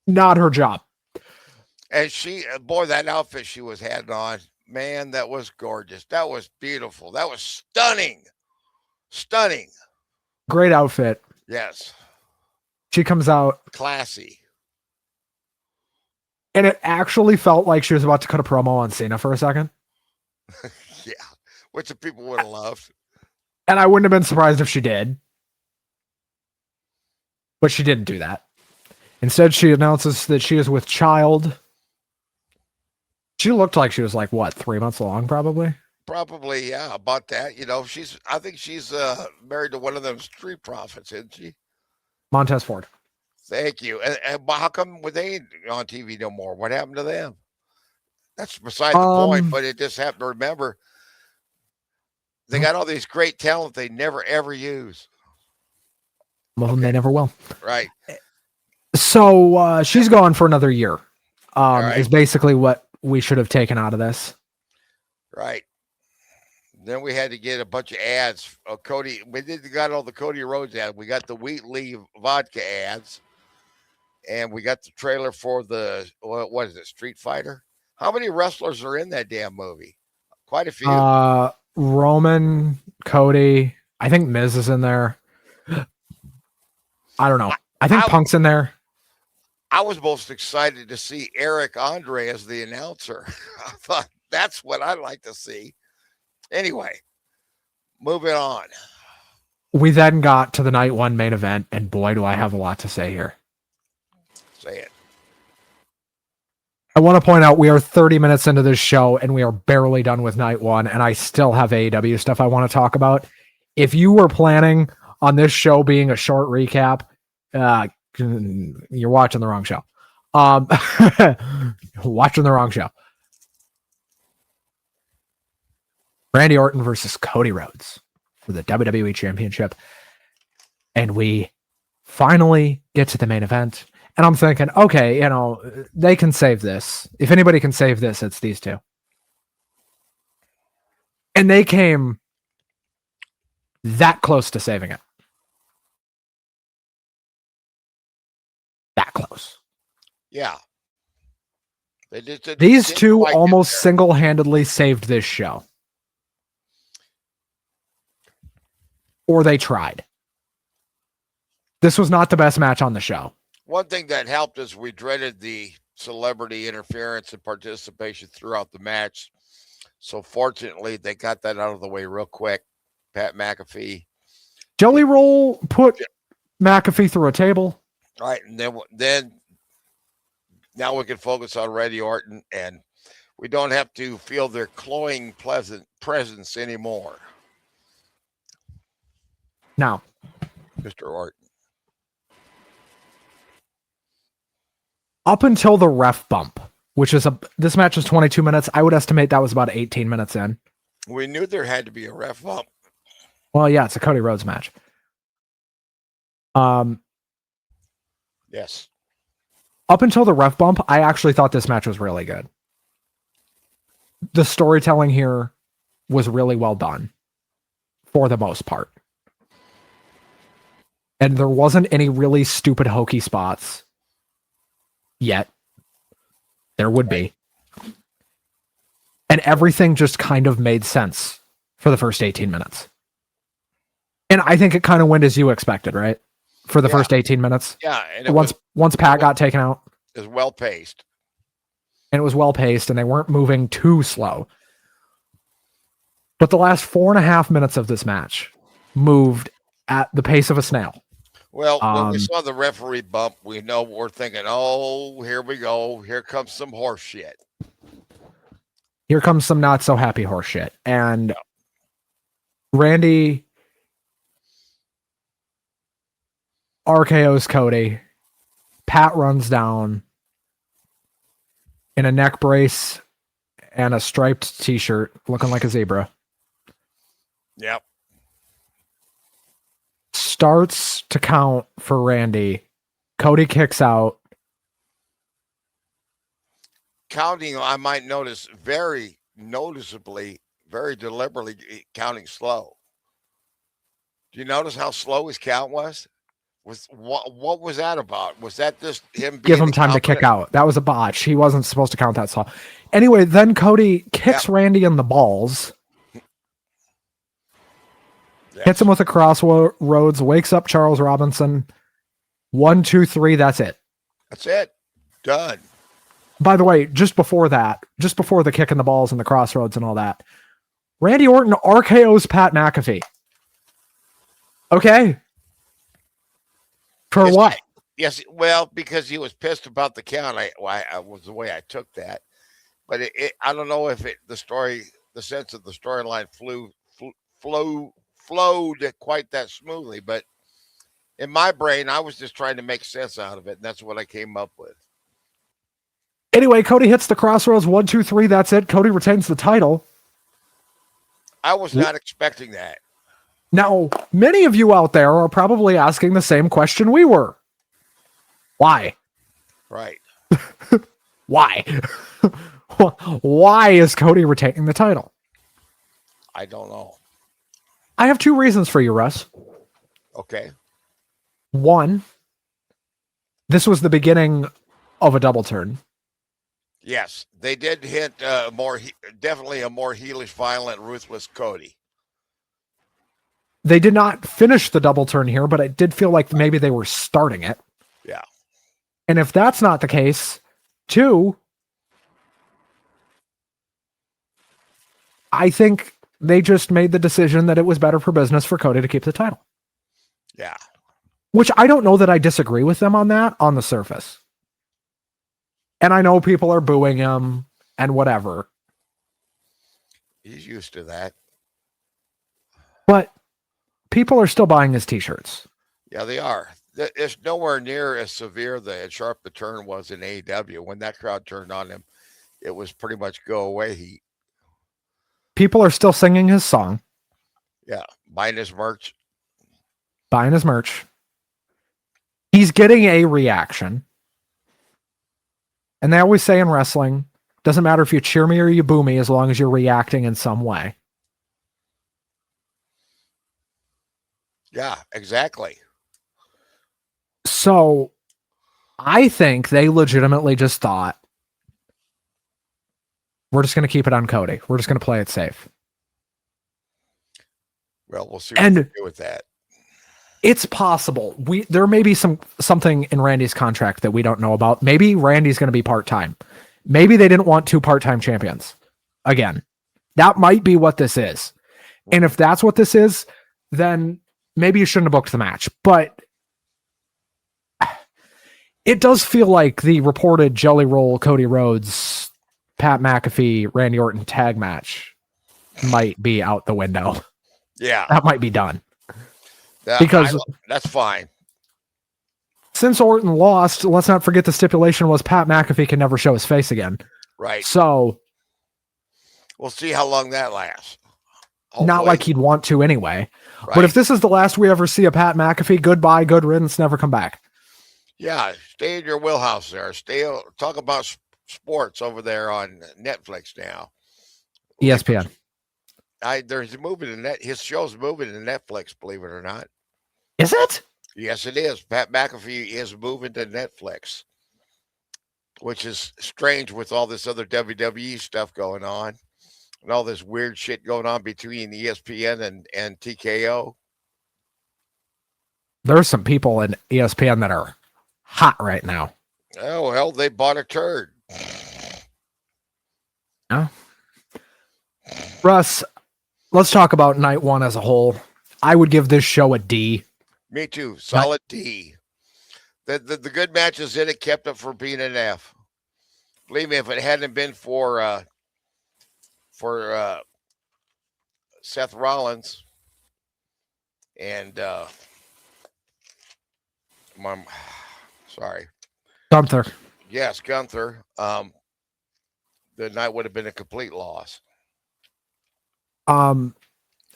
[SPEAKER 1] Not her job.
[SPEAKER 2] And boy, that outfit she was had on, man, that was gorgeous. That was beautiful. That was stunning. Stunning.
[SPEAKER 1] Great outfit.
[SPEAKER 2] Yes.
[SPEAKER 1] She comes out.
[SPEAKER 2] Classy.
[SPEAKER 1] And it actually felt like she was about to cut a promo on Cena for a second.
[SPEAKER 2] Yeah. Which the people would have loved.
[SPEAKER 1] And I wouldn't have been surprised if she did. But she didn't do that. Instead, she announces that she is with child. She looked like she was like, what, 3 months along, probably?
[SPEAKER 2] Probably, yeah, about that. I think she's married to one of them street profits, isn't she?
[SPEAKER 1] Montez Ford.
[SPEAKER 2] Thank you. And how come they ain't on TV no more? What happened to them? That's beside the point, but it just happened to remember. They got all these great talent they never, ever use.
[SPEAKER 1] Well, they never will.
[SPEAKER 2] Right.
[SPEAKER 1] So she's gone for another year.
[SPEAKER 2] Right.
[SPEAKER 1] Is basically what we should have taken out of this.
[SPEAKER 2] Right. Then we had to get a bunch of ads. Cody, got all the Cody Rhodes ads. We got the Wheatley vodka ads. And we got the trailer for the, what is it, Street Fighter? How many wrestlers are in that damn movie? Quite a few.
[SPEAKER 1] Roman, Cody, I think Miz is in there. I don't know. I think Punk's in there.
[SPEAKER 2] I was most excited to see Eric Andre as the announcer. I thought that's what I'd like to see. Anyway, moving on.
[SPEAKER 1] We then got to the night one main event, and boy, do I have a lot to say here.
[SPEAKER 2] Say it.
[SPEAKER 1] I want to point out we are 30 minutes into this show, and we are barely done with night one, and I still have AEW stuff I want to talk about. If you were planning on this show being a short recap, you're watching the wrong show. Watching the wrong show. Randy Orton versus Cody Rhodes for the WWE Championship. And we finally get to the main event. And I'm thinking, okay, they can save this. If anybody can save this, it's these two. And they came that close to saving it.
[SPEAKER 2] Yeah. They just
[SPEAKER 1] These
[SPEAKER 2] didn't
[SPEAKER 1] two
[SPEAKER 2] quite get
[SPEAKER 1] almost
[SPEAKER 2] there.
[SPEAKER 1] single-handedly saved this show. Or they tried. This was not the best match on the show.
[SPEAKER 2] One thing that helped is we dreaded the celebrity interference and participation throughout the match. So fortunately, they got that out of the way real quick. Pat McAfee.
[SPEAKER 1] Jelly Roll put McAfee through a table.
[SPEAKER 2] All right, and then now we can focus on Randy Orton, and we don't have to feel their cloying, pleasant presence anymore.
[SPEAKER 1] Now,
[SPEAKER 2] Mr. Orton.
[SPEAKER 1] Up until the ref bump, which is this match was 22 minutes. I would estimate that was about 18 minutes in.
[SPEAKER 2] We knew there had to be a ref bump.
[SPEAKER 1] Well, yeah, it's a Cody Rhodes match.
[SPEAKER 2] Yes.
[SPEAKER 1] Up until the ref bump, I actually thought this match was really good. The storytelling here was really well done for the most part. And there wasn't any really stupid hokey spots yet. There would be. And everything just kind of made sense for the first 18 minutes. And I think it kind of went as you expected, right? For the first 18 minutes.
[SPEAKER 2] Yeah. And
[SPEAKER 1] once Pat got taken out.
[SPEAKER 2] It was well paced.
[SPEAKER 1] And it was well paced, and they weren't moving too slow. But the last 4.5 minutes of this match moved at the pace of a snail.
[SPEAKER 2] Well, when we saw the referee bump, we're thinking, oh, here we go. Here comes some horse shit.
[SPEAKER 1] Here comes some not so happy horse shit. And Randy RKO's Cody. Pat runs down in a neck brace and a striped t-shirt looking like a zebra.
[SPEAKER 2] Yep.
[SPEAKER 1] Starts to count for Randy. Cody kicks out.
[SPEAKER 2] Counting, I might notice, very noticeably, very deliberately counting slow. Do you notice how slow his count was? What was that about? Was that just him
[SPEAKER 1] give him time to kick out? That was a botch. He wasn't supposed to count that slow. Anyway, then Cody kicks Randy in the balls. Yes. Hits him with a crossroads, wakes up Charles Robinson. 1, 2, 3, that's it.
[SPEAKER 2] That's it. Done.
[SPEAKER 1] By the way, just before the kick in the balls and the crossroads and all that, Randy Orton RKO's Pat McAfee. Okay. For what?
[SPEAKER 2] Yes, well, because he was pissed about the count. I was the way I took that, but I don't know if the sense of the storyline flowed quite that smoothly. But in my brain, I was just trying to make sense out of it, and that's what I came up with.
[SPEAKER 1] Anyway, Cody hits the crossroads. 1, 2, 3. That's it. Cody retains the title.
[SPEAKER 2] I was not expecting that.
[SPEAKER 1] Now, many of you out there are probably asking the same question we were. Why?
[SPEAKER 2] Right.
[SPEAKER 1] Why? Why is Cody retaining the title?
[SPEAKER 2] I don't know.
[SPEAKER 1] I have 2 reasons for you, Russ.
[SPEAKER 2] Okay.
[SPEAKER 1] 1, this was the beginning of a double turn.
[SPEAKER 2] Yes, they did hint definitely a more heelish, violent, ruthless Cody.
[SPEAKER 1] They did not finish the double turn here, but it did feel like maybe they were starting it.
[SPEAKER 2] Yeah.
[SPEAKER 1] And if that's not the case, 2, I think they just made the decision that it was better for business for Cody to keep the title.
[SPEAKER 2] Yeah.
[SPEAKER 1] Which I don't know that I disagree with them on that on the surface. And I know people are booing him and whatever.
[SPEAKER 2] He's used to that.
[SPEAKER 1] But people are still buying his t-shirts.
[SPEAKER 2] Yeah, they are. It's nowhere near as severe sharp the turn was in AEW. When that crowd turned on him, it was pretty much go away heat.
[SPEAKER 1] People are still singing his song.
[SPEAKER 2] Yeah, buying his merch.
[SPEAKER 1] He's getting a reaction. And they always say in wrestling, doesn't matter if you cheer me or you boo me as long as you're reacting in some way.
[SPEAKER 2] Yeah, exactly.
[SPEAKER 1] So I think they legitimately just thought, we're just going to keep it on Cody. We're just going to play it safe.
[SPEAKER 2] Well, we'll see what they do with that.
[SPEAKER 1] It's possible. There may be something in Randy's contract that we don't know about. Maybe Randy's going to be part-time. Maybe they didn't want 2 part-time champions. Again, that might be what this is. And if that's what this is, then maybe you shouldn't have booked the match. But it does feel like the reported Jelly Roll, Cody Rhodes, Pat McAfee, Randy Orton tag match might be out the window.
[SPEAKER 2] Yeah.
[SPEAKER 1] That might be done. Because
[SPEAKER 2] that's fine.
[SPEAKER 1] Since Orton lost, let's not forget the stipulation was Pat McAfee can never show his face again.
[SPEAKER 2] Right.
[SPEAKER 1] So
[SPEAKER 2] we'll see how long that lasts.
[SPEAKER 1] Hopefully. Not like he'd want to anyway.
[SPEAKER 2] Right.
[SPEAKER 1] But if this is the last we ever see of Pat McAfee, goodbye, good riddance, never come back.
[SPEAKER 2] Yeah, stay in your wheelhouse there. Talk about sports over there on Netflix now.
[SPEAKER 1] ESPN.
[SPEAKER 2] There's moving to net. His show's moving to Netflix, believe it or not.
[SPEAKER 1] Is it?
[SPEAKER 2] Yes, it is. Pat McAfee is moving to Netflix, which is strange with all this other WWE stuff going on and all this weird shit going on between ESPN and TKO.
[SPEAKER 1] There's some people in ESPN that are hot right now.
[SPEAKER 2] Oh, well, they bought a turd.
[SPEAKER 1] Yeah. Russ, let's talk about night 1 as a whole. I would give this show a D.
[SPEAKER 2] Me too. Solid D. The good matches in it kept up for being an F. Believe me, if it hadn't been for Seth Rollins and
[SPEAKER 1] Gunther.
[SPEAKER 2] Yes, Gunther. The night would have been a complete loss.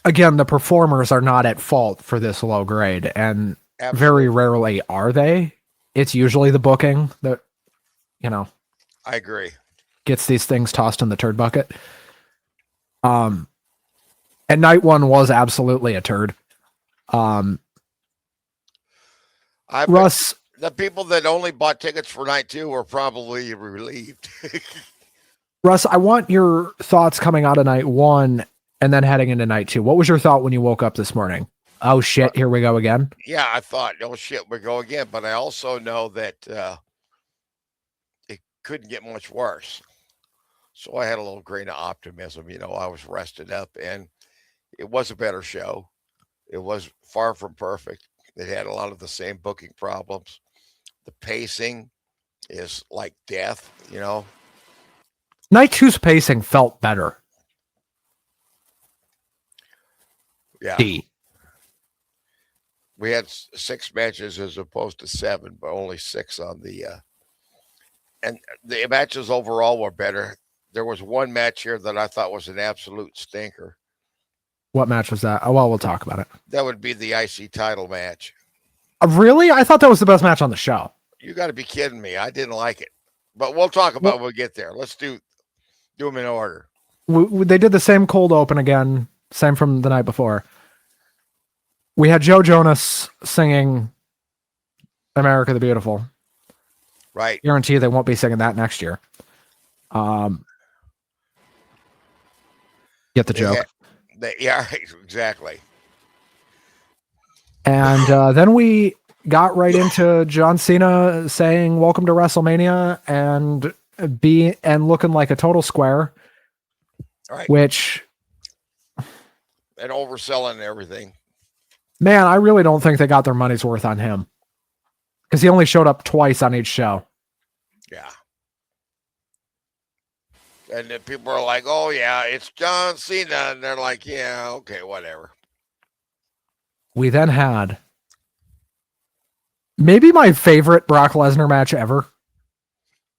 [SPEAKER 1] Again, the performers are not at fault for this low grade, and
[SPEAKER 2] Absolutely.
[SPEAKER 1] Very rarely are they. It's usually the booking that,
[SPEAKER 2] I agree.
[SPEAKER 1] Gets these things tossed in the turd bucket. And night 1 was absolutely a turd. Russ,
[SPEAKER 2] the people that only bought tickets for night 2 were probably relieved.
[SPEAKER 1] Russ, I want your thoughts coming out of night 1 and then heading into night 2. What was your thought when you woke up this morning? Oh shit, here we go again.
[SPEAKER 2] Yeah, I thought, oh shit, we go again. But I also know that it couldn't get much worse. So I had a little grain of optimism. I was rested up, and it was a better show. It was far from perfect. It had a lot of the same booking problems. The pacing is like death,
[SPEAKER 1] Night 2's pacing felt better.
[SPEAKER 2] Yeah.
[SPEAKER 1] D.
[SPEAKER 2] We had 6 matches as opposed to 7, but only 6 on the and the matches overall were better. There was one match here that I thought was an absolute stinker.
[SPEAKER 1] What match was that? Oh, well, we'll talk about it.
[SPEAKER 2] That would be the IC title match.
[SPEAKER 1] Really? I thought that was the best match on the show.
[SPEAKER 2] You got to be kidding me. I didn't like it. But we'll talk about it when we get there. Let's do them in order.
[SPEAKER 1] They did the same cold open again, same from the night before. We had Joe Jonas singing America the Beautiful.
[SPEAKER 2] Right.
[SPEAKER 1] Guarantee they won't be singing that next year. Get the joke.
[SPEAKER 2] Yeah, exactly.
[SPEAKER 1] And then we got right into John Cena saying welcome to WrestleMania and looking like a total square.
[SPEAKER 2] Right.
[SPEAKER 1] Which
[SPEAKER 2] and overselling everything.
[SPEAKER 1] Man, I really don't think they got their money's worth on him. Because he only showed up twice on each show.
[SPEAKER 2] Yeah. And then people are like, oh, yeah, it's John Cena. And they're like, yeah, okay, whatever.
[SPEAKER 1] We then had maybe my favorite Brock Lesnar match ever.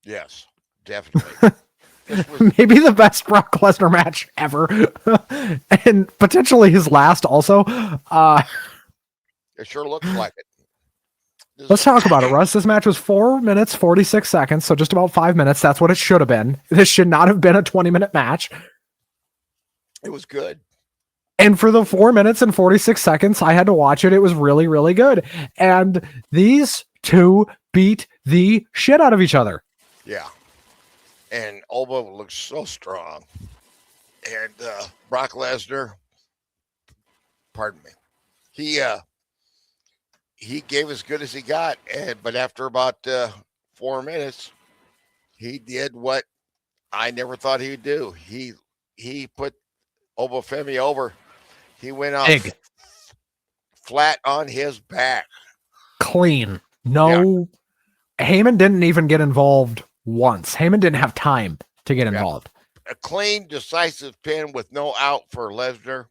[SPEAKER 2] Yes, definitely.
[SPEAKER 1] Maybe the best Brock Lesnar match ever. And potentially his last also.
[SPEAKER 2] It sure looks like it.
[SPEAKER 1] Let's talk about it, Russ. This match was 4 minutes, 46 seconds, so just about 5 minutes. That's what it should have been. This should not have been a 20-minute match.
[SPEAKER 2] It was good.
[SPEAKER 1] And for the 4 minutes and 46 seconds I had to watch it, it was really, really good. And these two beat the shit out of each other.
[SPEAKER 2] Yeah. And Oba looks so strong. And Brock Lesnar, pardon me, he gave as good as he got. But after about 4 minutes, he did what I never thought he would do. He put Obafemi over. He went off
[SPEAKER 1] Big.
[SPEAKER 2] Flat on his back.
[SPEAKER 1] Clean. No, Heyman didn't even get involved once. Heyman didn't have time to get involved.
[SPEAKER 2] A clean, decisive pin with no out for Lesnar.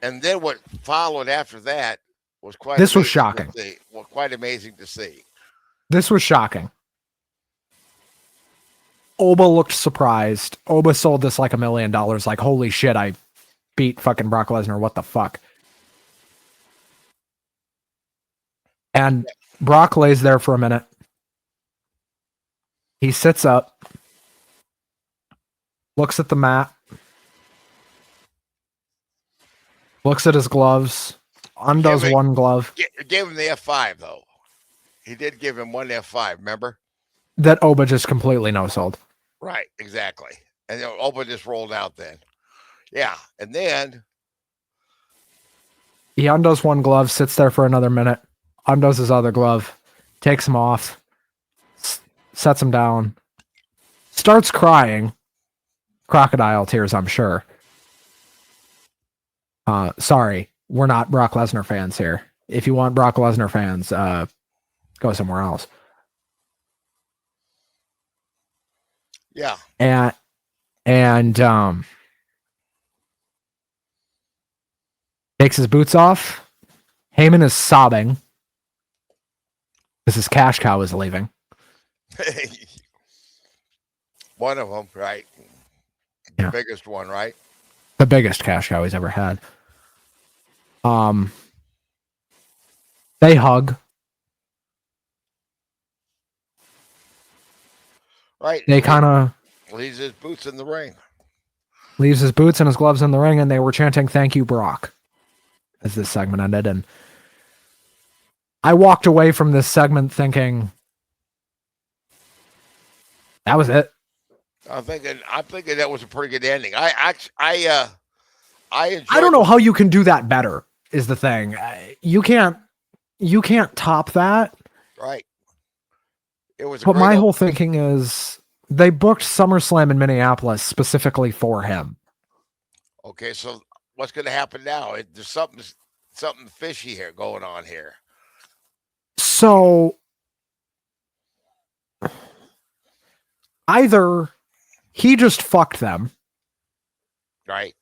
[SPEAKER 2] And then what followed after that was quite
[SPEAKER 1] This was
[SPEAKER 2] amazing
[SPEAKER 1] shocking.
[SPEAKER 2] to see. Well, quite amazing to see.
[SPEAKER 1] This was shocking. Oba looked surprised. Oba sold this like $1 million. Like, holy shit, I beat fucking Brock Lesnar. What the fuck? And Brock lays there for a minute. He sits up, looks at the mat, looks at his gloves, undoes one glove.
[SPEAKER 2] Gave him the F5, though. He did give him one F5, remember?
[SPEAKER 1] That Oba just completely no-sold.
[SPEAKER 2] Right, exactly. And Oba just rolled out then. Yeah, and then
[SPEAKER 1] he undoes one glove, sits there for another minute, undoes his other glove, takes him off, sets him down, starts crying. Crocodile tears, I'm sure. Sorry, we're not Brock Lesnar fans here. If you want Brock Lesnar fans, go somewhere else.
[SPEAKER 2] Yeah.
[SPEAKER 1] And takes his boots off. Heyman is sobbing because his cash cow is leaving.
[SPEAKER 2] One of them, right? The biggest one, right?
[SPEAKER 1] The biggest cash cow he's ever had. They hug.
[SPEAKER 2] Right.
[SPEAKER 1] They kind of
[SPEAKER 2] leaves his boots in the ring.
[SPEAKER 1] Leaves his boots and his gloves in the ring, and they were chanting "Thank you, Brock," as this segment ended. And I walked away from this segment thinking that was it.
[SPEAKER 2] I'm thinking that was a pretty good ending. I enjoyed.
[SPEAKER 1] I don't know how you can do that better. Is the thing. You can't top that.
[SPEAKER 2] Right. It was.
[SPEAKER 1] But my whole thinking is they booked SummerSlam in Minneapolis specifically for him.
[SPEAKER 2] Okay, so what's going to happen now? There's something fishy here going on here.
[SPEAKER 1] So either he just fucked them,
[SPEAKER 2] right?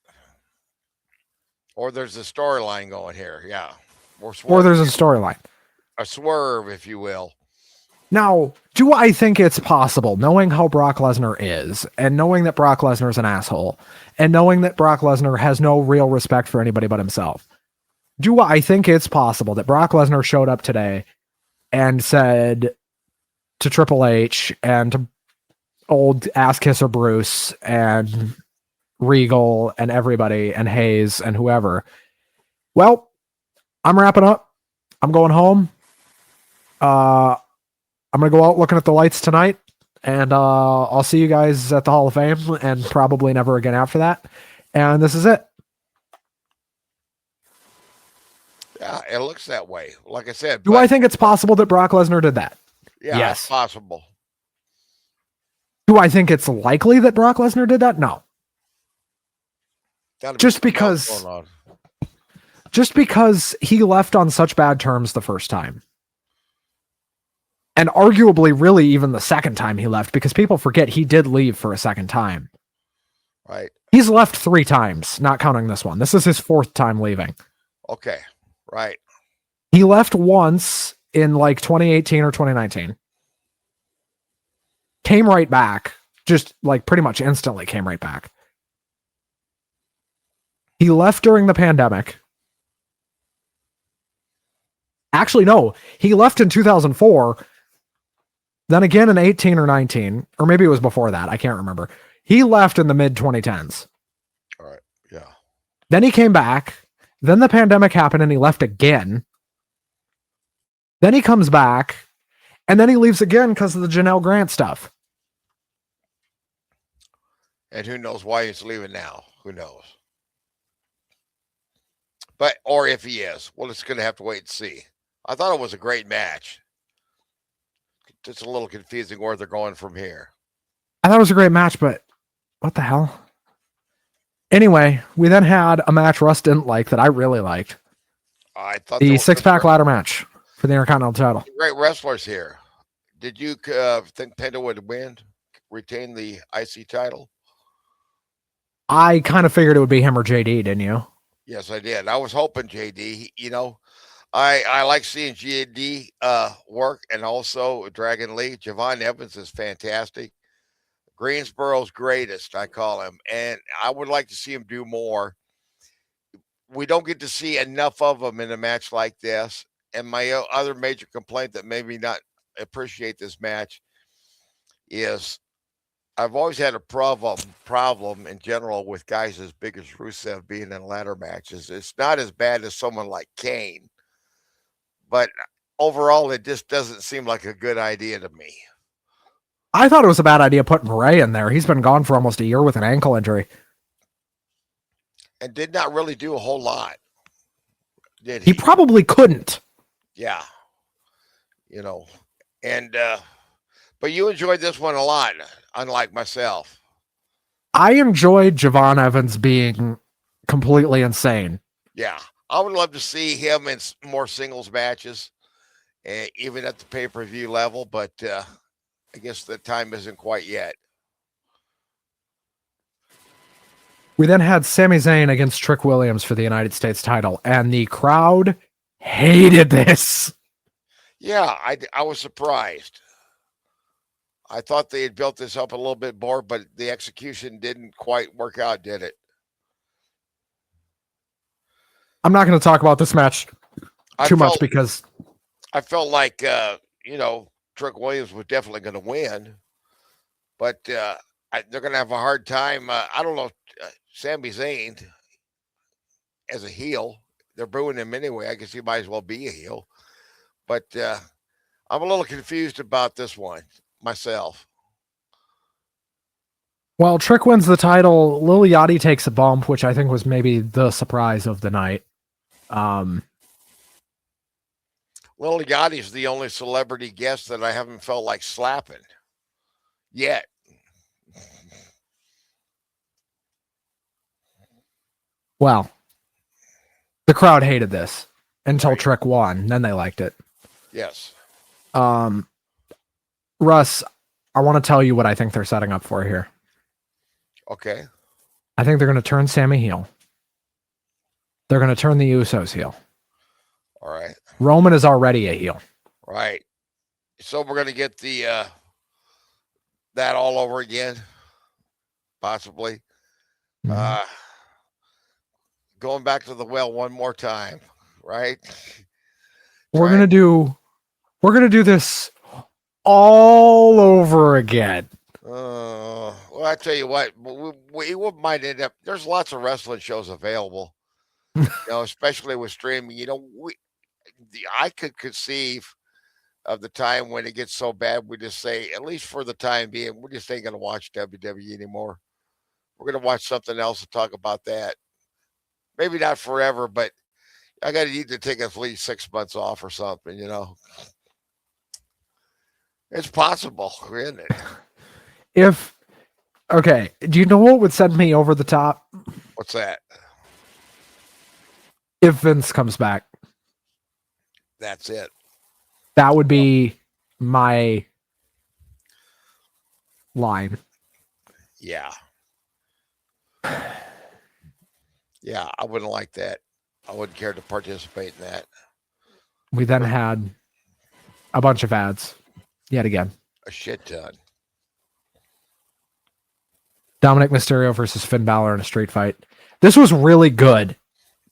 [SPEAKER 2] Or there's a storyline going here, yeah.
[SPEAKER 1] Or there's a storyline.
[SPEAKER 2] A swerve, if you will.
[SPEAKER 1] Now, do I think it's possible, knowing how Brock Lesnar is, and knowing that Brock Lesnar is an asshole, and knowing that Brock Lesnar has no real respect for anybody but himself, do I think it's possible that Brock Lesnar showed up today and said to Triple H and to old ass kisser Bruce and Regal and everybody and Hayes and whoever, well, I'm wrapping up. I'm going home. I'm going to go out looking at the lights tonight, and I'll see you guys at the Hall of Fame and probably never again after that. And this is it.
[SPEAKER 2] Yeah, it looks that way. Like I said.
[SPEAKER 1] Do I think it's possible that Brock Lesnar did that?
[SPEAKER 2] Yeah,
[SPEAKER 1] yes.
[SPEAKER 2] It's possible.
[SPEAKER 1] Do I think it's likely that Brock Lesnar did that? No. Just because he left on such bad terms the first time. And arguably, really, even the second time he left, because people forget he did leave for a second time.
[SPEAKER 2] Right.
[SPEAKER 1] He's left 3 times, not counting this one. This is his 4th time leaving.
[SPEAKER 2] Okay. Right.
[SPEAKER 1] He left once in like 2018 or 2019. Came right back. Just like pretty much instantly came right back. He left during the pandemic. Actually, no. He left in 2004. Then again in 18 or 19. Or maybe it was before that. I can't remember. He left in the mid-2010s.
[SPEAKER 2] All right. Yeah.
[SPEAKER 1] Then he came back. Then the pandemic happened and he left again. Then he comes back. And then he leaves again because of the Janelle Grant stuff.
[SPEAKER 2] And who knows why he's leaving now? Who knows? But, or if he is, well, it's going to have to wait and see. I thought it was a great match. Just a little confusing where they're going from here.
[SPEAKER 1] I thought it was a great match, but what the hell? Anyway, we then had a match Russ didn't like that I really liked.
[SPEAKER 2] I thought
[SPEAKER 1] the 6-pack ladder match for the Intercontinental title.
[SPEAKER 2] Great wrestlers here. Did you think Penta would retain the IC title?
[SPEAKER 1] I kind of figured it would be him or JD, didn't you?
[SPEAKER 2] Yes, I did. I was hoping JD. You know, I like seeing JD work, and also Dragon Lee. Javon Evans is fantastic. Greensboro's greatest, I call him, and I would like to see him do more. We don't get to see enough of him in a match like this. And my other major complaint that made me not appreciate this match is I've always had a problem in general with guys as big as Rusev being in ladder matches. It's not as bad as someone like Kane, but overall, it just doesn't seem like a good idea to me.
[SPEAKER 1] I thought it was a bad idea putting Ray in there. He's been gone for almost a year with an ankle injury.
[SPEAKER 2] And did not really do a whole lot. Did he?
[SPEAKER 1] He probably couldn't.
[SPEAKER 2] Yeah. You know, and, but you enjoyed this one a lot, unlike myself.
[SPEAKER 1] I enjoyed Javon Evans being completely insane.
[SPEAKER 2] Yeah. I would love to see him in more singles matches, even at the pay-per-view level, but I guess the time isn't quite yet.
[SPEAKER 1] We then had Sami Zayn against Trick Williams for the United States title, and the crowd hated this.
[SPEAKER 2] Yeah, I was surprised. I thought they had built this up a little bit more, but the execution didn't quite work out, did it?
[SPEAKER 1] I'm not going to talk about this match too much because
[SPEAKER 2] I felt like, you know, Trick Williams was definitely going to win, but they're going to have a hard time. I don't know. Sami Zayn as a heel, they're booing him anyway. I guess he might as well be a heel, but I'm a little confused about this one myself.
[SPEAKER 1] While Trick wins the title, Lil Yachty takes a bump, which I think was maybe the surprise of the night.
[SPEAKER 2] Lil Yachty's the only celebrity guest that I haven't felt like slapping yet.
[SPEAKER 1] Well, the crowd hated this until
[SPEAKER 2] Right.
[SPEAKER 1] Trick won. Then they liked it.
[SPEAKER 2] Yes.
[SPEAKER 1] Russ, I want to tell you what I think they're setting up for here.
[SPEAKER 2] Okay.
[SPEAKER 1] I think they're going to turn Sammy heel. They're going to turn the Usos heel.
[SPEAKER 2] All right.
[SPEAKER 1] Roman is already a heel.
[SPEAKER 2] Right. So we're going to get the that all over again, possibly.
[SPEAKER 1] Mhm.
[SPEAKER 2] Going back to the well one more time, right?
[SPEAKER 1] We're going to do this all over again.
[SPEAKER 2] Well, I tell you what, we might end up. There's lots of wrestling shows available, you know, especially with streaming. You know, I could conceive of the time when it gets so bad, we just say, at least for the time being, we just ain't going to watch WWE anymore. We're going to watch something else and talk about that. Maybe not forever, but I got to need to take at least 6 months off or something, you know. It's possible, isn't it?
[SPEAKER 1] Okay, do you know what would send me over the top?
[SPEAKER 2] What's that?
[SPEAKER 1] If Vince comes back.
[SPEAKER 2] That's it.
[SPEAKER 1] That would be my line.
[SPEAKER 2] Yeah. Yeah, I wouldn't like that. I wouldn't care to participate in that.
[SPEAKER 1] We then had a bunch of ads yet again.
[SPEAKER 2] A shit ton.
[SPEAKER 1] Dominic Mysterio versus Finn Balor in a street fight. This was really good,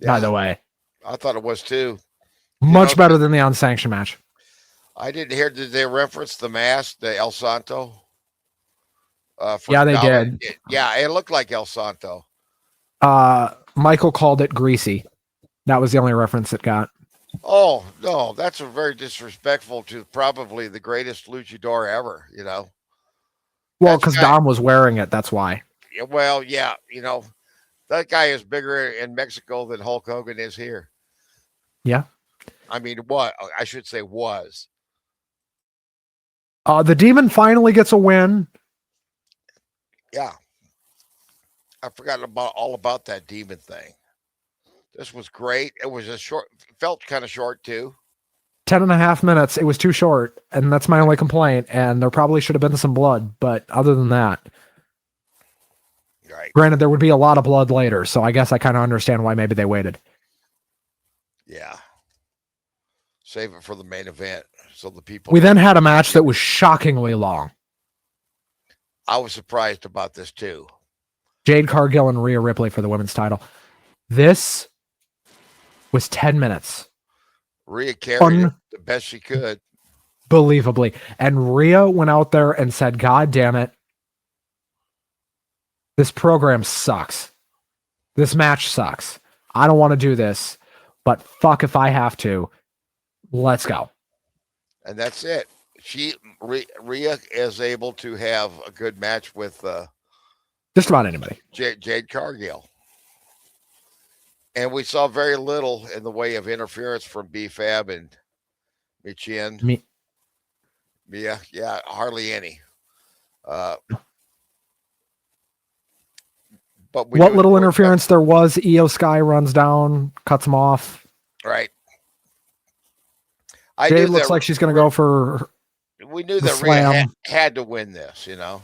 [SPEAKER 1] by the way.
[SPEAKER 2] I thought it was too.
[SPEAKER 1] Much better than the unsanctioned match.
[SPEAKER 2] I didn't hear, did they reference the mask, the El Santo?
[SPEAKER 1] Yeah, they did.
[SPEAKER 2] Yeah, it looked like El Santo.
[SPEAKER 1] Michael called it greasy. That was the only reference it got.
[SPEAKER 2] Oh no, that's a very disrespectful to probably the greatest luchador ever. You know,
[SPEAKER 1] Well,
[SPEAKER 2] that's
[SPEAKER 1] because
[SPEAKER 2] guy.
[SPEAKER 1] Dom was wearing it. That's why.
[SPEAKER 2] Yeah, well, yeah, you know that guy is bigger in Mexico than Hulk Hogan is here.
[SPEAKER 1] Yeah.
[SPEAKER 2] I mean, what I should say was.
[SPEAKER 1] The Demon finally gets a win.
[SPEAKER 2] Yeah, I forgot about all about that demon thing. This was great. It was a short, felt kind of short too.
[SPEAKER 1] 10.5 minutes. It was too short. And that's my only complaint. And there probably should have been some blood. But other than that,
[SPEAKER 2] Right.
[SPEAKER 1] granted, there would be a lot of blood later. So I guess I kind of understand why maybe they waited.
[SPEAKER 2] Yeah. Save it for the main event so the people.
[SPEAKER 1] We then had a match that was shockingly long.
[SPEAKER 2] I was surprised about this too.
[SPEAKER 1] Jade Cargill and Rhea Ripley for the women's title. This was 10 minutes.
[SPEAKER 2] Rhea carried it the best she could.
[SPEAKER 1] Unbelievably. And Rhea went out there and said, God damn it. This program sucks. This match sucks. I don't want to do this, but fuck if I have to. Let's go.
[SPEAKER 2] And that's it. Rhea is able to have a good match with
[SPEAKER 1] just about anybody.
[SPEAKER 2] Jade Cargill. And we saw very little in the way of interference from B-Fab and Michin. Yeah, hardly any. But
[SPEAKER 1] what little interference there was, Io Sky runs down, cuts him off.
[SPEAKER 2] Right.
[SPEAKER 1] Jade looks like she's going to go for.
[SPEAKER 2] We knew that Rhea had to win this, you know.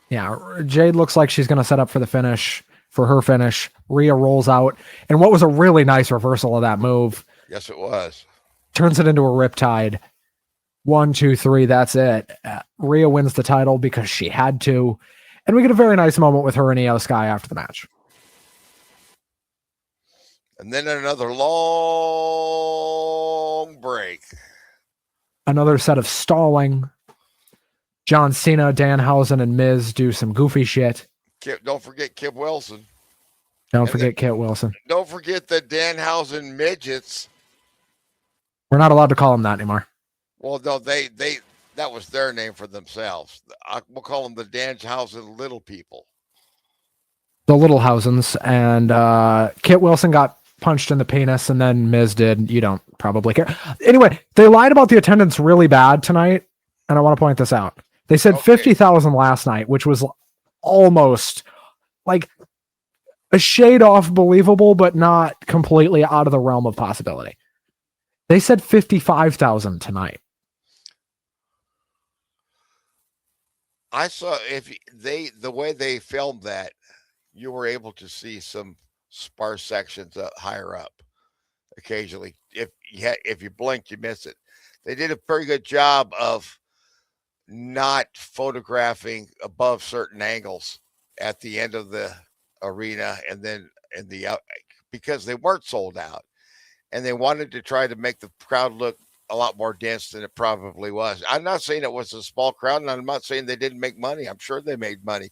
[SPEAKER 1] Yeah, Jade looks like she's going to set up for the finish, for her finish. Rhea rolls out, and what was a really nice reversal of that move.
[SPEAKER 2] Yes, it was.
[SPEAKER 1] Turns it into a riptide. 1, 2, 3. That's it. Rhea wins the title because she had to. And we get a very nice moment with her and Io Sky after the match.
[SPEAKER 2] And then another long break.
[SPEAKER 1] Another set of stalling. John Cena, Danhausen, and Miz do some goofy shit.
[SPEAKER 2] Don't forget Kip Wilson.
[SPEAKER 1] Don't forget Kit Wilson.
[SPEAKER 2] Don't forget the Danhausen midgets.
[SPEAKER 1] We're not allowed to call them that anymore.
[SPEAKER 2] Well, no, they that was their name for themselves. We'll call them the Danhausen little people.
[SPEAKER 1] The Littlehausens. And Kit Wilson got punched in the penis, and then Miz did. You don't probably care. Anyway, they lied about the attendance really bad tonight, and I want to point this out. They said 50,000 last night, which was almost like a shade off believable, but not completely out of the realm of possibility. They said 55,000 tonight.
[SPEAKER 2] I saw the way they filmed that, you were able to see some sparse sections higher up occasionally. If you blinked, you missed it. They did a pretty good job of not photographing above certain angles at the end of the arena, and then in the out, because they weren't sold out, and they wanted to try to make the crowd look a lot more dense than it probably was. I'm not saying it was a small crowd, and I'm not saying they didn't make money. I'm sure they made money.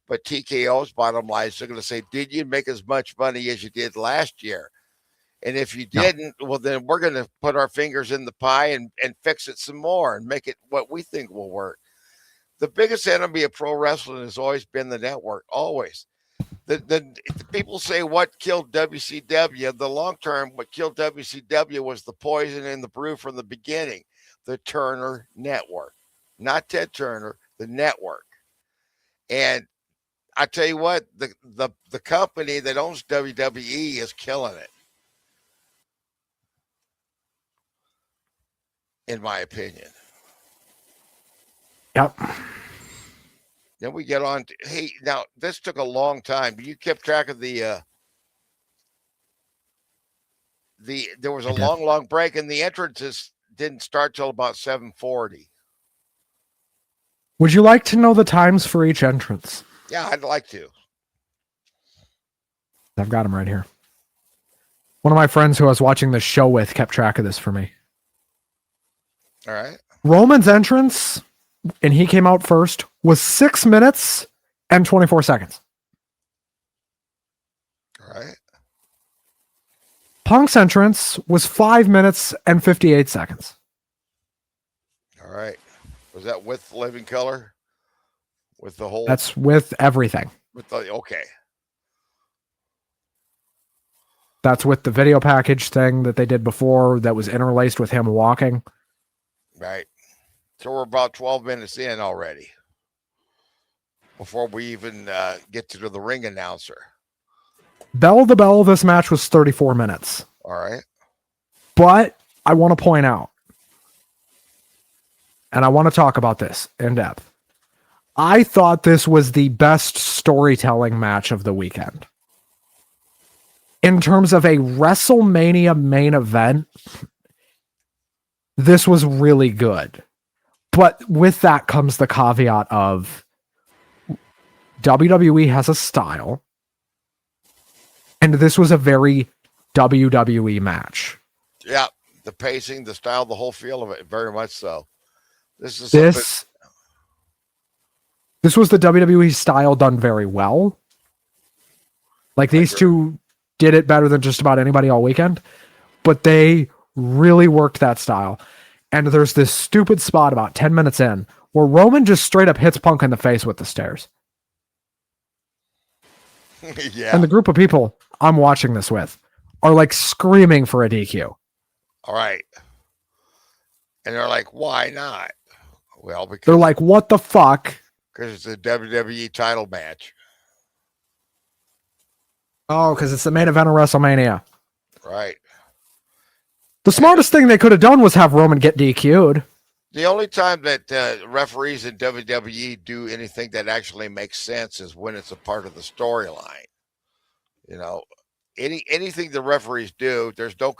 [SPEAKER 2] But TKO's bottom line is they're going to say, did you make as much money as you did last year? And if you didn't, well, then we're going to put our fingers in the pie and fix it some more and make it what we think will work. The biggest enemy of pro wrestling has always been the network, always. The people say what killed WCW. The long term, what killed WCW was the poison in the brew from the beginning, the Turner Network. Not Ted Turner, the network. And I tell you what, the company that owns WWE is killing it, in my opinion.
[SPEAKER 1] Yep.
[SPEAKER 2] Then we get on to, hey, now this took a long time. You kept track of there was a long break, and the entrances didn't start till about 7:40.
[SPEAKER 1] Would you like to know the times for each entrance?
[SPEAKER 2] Yeah, I'd like to.
[SPEAKER 1] I've got them right here. One of my friends who I was watching the show with kept track of this for me.
[SPEAKER 2] All right.
[SPEAKER 1] Roman's entrance, and he came out first, was 6 minutes and 24 seconds.
[SPEAKER 2] All right.
[SPEAKER 1] Punk's entrance was 5 minutes and 58 seconds.
[SPEAKER 2] All right. Was that with Living Color? With the whole?
[SPEAKER 1] That's with everything.
[SPEAKER 2] With the okay.
[SPEAKER 1] That's with the video package thing that they did before that was interlaced with him walking.
[SPEAKER 2] Right. So we're about 12 minutes in already before we even get to the ring announcer.
[SPEAKER 1] Bell to bell, this match was 34 minutes.
[SPEAKER 2] All right.
[SPEAKER 1] But I want to point out, and I want to talk about this in depth. I thought this was the best storytelling match of the weekend. In terms of a WrestleMania main event, this was really good. But with that comes the caveat of WWE has a style, and this was a very WWE match.
[SPEAKER 2] Yeah, the pacing, the style, the whole feel of it, very much so. This was the WWE style done very well. Like these two did it better than just about anybody all weekend, but they really worked that style. And there's this stupid spot about 10 minutes in where Roman just straight up hits Punk in the face with the stairs. Yeah.
[SPEAKER 1] And the group of people I'm watching this with are like screaming for a DQ.
[SPEAKER 2] All right. And they're like, why not? Well, because
[SPEAKER 1] they're like, what the fuck?
[SPEAKER 2] Because it's a WWE title match.
[SPEAKER 1] Oh, because it's the main event of WrestleMania.
[SPEAKER 2] Right.
[SPEAKER 1] The smartest thing they could have done was have Roman get DQ'd.
[SPEAKER 2] The only time that referees in WWE do anything that actually makes sense is when it's a part of the storyline. You know, anything the referees do, there's no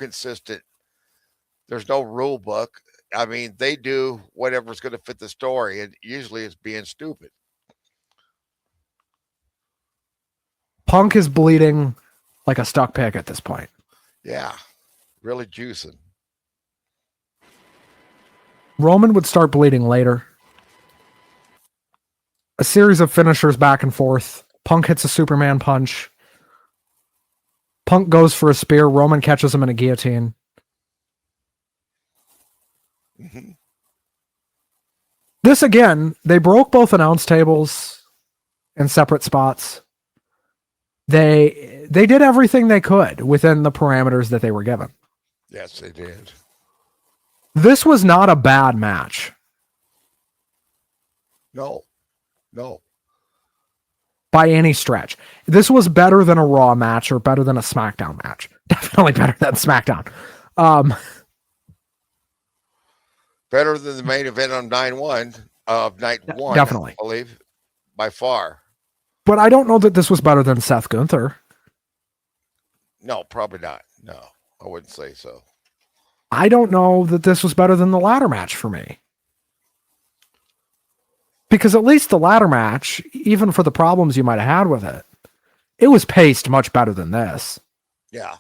[SPEAKER 2] rule book. I mean, they do whatever's going to fit the story, and usually it's being stupid.
[SPEAKER 1] Punk is bleeding like a stuck pig at this point.
[SPEAKER 2] Yeah, really juicing.
[SPEAKER 1] Roman would start bleeding later. A series of finishers back and forth. Punk hits a Superman punch. Punk goes for a spear. Roman catches him in a guillotine.
[SPEAKER 2] Mm-hmm.
[SPEAKER 1] This again, they broke both announce tables in separate spots. They did everything they could within the parameters that they were given.
[SPEAKER 2] Yes, they did.
[SPEAKER 1] This was not a bad match.
[SPEAKER 2] No.
[SPEAKER 1] By any stretch. This was better than a Raw match or better than a SmackDown match. Definitely better than SmackDown.
[SPEAKER 2] Better than the main event on night one.
[SPEAKER 1] Definitely.
[SPEAKER 2] I believe, by far.
[SPEAKER 1] But I don't know that this was better than Seth Gunther.
[SPEAKER 2] No, probably not. No, I wouldn't say so.
[SPEAKER 1] I don't know that this was better than the ladder match for me. Because at least the ladder match, even for the problems you might have had with it, it was paced much better than this.
[SPEAKER 2] Yeah.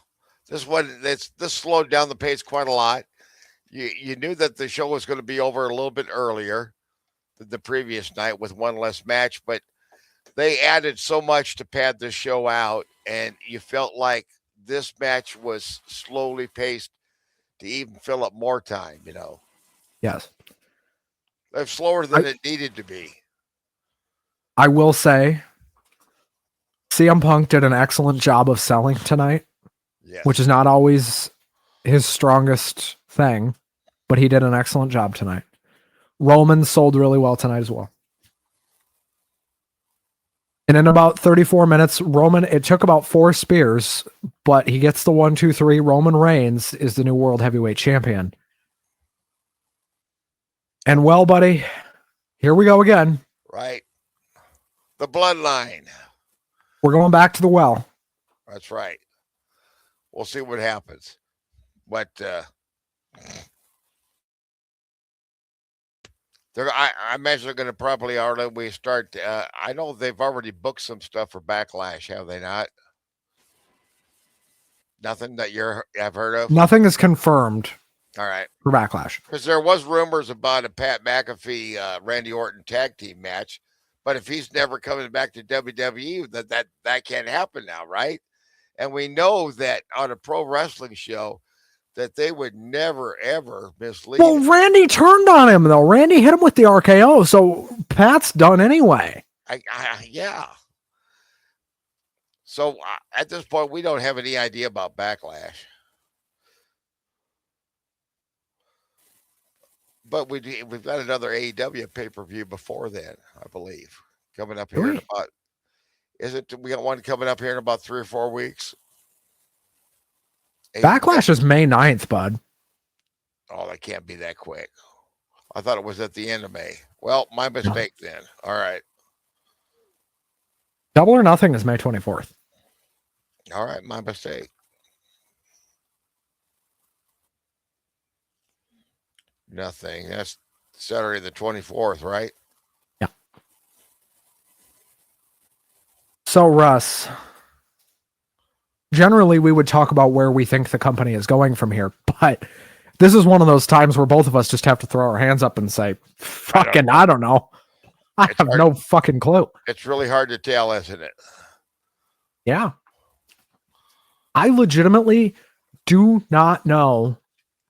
[SPEAKER 2] This slowed down the pace quite a lot. You knew that the show was going to be over a little bit earlier than the previous night with one less match, but they added so much to pad this show out, and you felt like this match was slowly paced to even fill up more time, you know.
[SPEAKER 1] Yes.
[SPEAKER 2] They're slower than it needed to be.
[SPEAKER 1] I will say, CM Punk did an excellent job of selling tonight,
[SPEAKER 2] yes.
[SPEAKER 1] Which is not always his strongest thing, but he did an excellent job tonight. Roman sold really well tonight as well. And in about 34 minutes, Roman, it took about 4 spears, but he gets the 1, 2, 3. Roman Reigns is the new world heavyweight champion. And well, buddy, here we go again.
[SPEAKER 2] Right. The bloodline.
[SPEAKER 1] We're going back to the well.
[SPEAKER 2] That's right. We'll see what happens. But I imagine they're going to probably already start. I know they've already booked some stuff for Backlash, have they not? Nothing that I've heard of?
[SPEAKER 1] Nothing is confirmed.
[SPEAKER 2] All right.
[SPEAKER 1] For Backlash.
[SPEAKER 2] Because there was rumors about a Pat McAfee, Randy Orton tag team match. But if he's never coming back to WWE, that can't happen now, right? And we know that on a pro wrestling show that they would never, ever mislead
[SPEAKER 1] Well,
[SPEAKER 2] us.
[SPEAKER 1] Randy turned on him, though. Randy hit him with the RKO, so Pat's done anyway.
[SPEAKER 2] Yeah. So at this point, we don't have any idea about Backlash. But we've got another AEW pay-per-view before then, I believe, coming up here in about. Is it? We got one coming up here in about 3 or 4 weeks.
[SPEAKER 1] Backlash is May 9th, bud.
[SPEAKER 2] Oh, that can't be that quick. I thought it was at the end of May. Well, my mistake then. All right.
[SPEAKER 1] Double or Nothing is May 24th.
[SPEAKER 2] All right, my mistake. Nothing. That's Saturday the 24th, right?
[SPEAKER 1] Yeah. So, Russ, generally we would talk about where we think the company is going from here, but this is one of those times where both of us just have to throw our hands up and say, fucking, I don't know. I have no fucking clue.
[SPEAKER 2] It's really hard to tell, isn't it?
[SPEAKER 1] Yeah. I legitimately do not know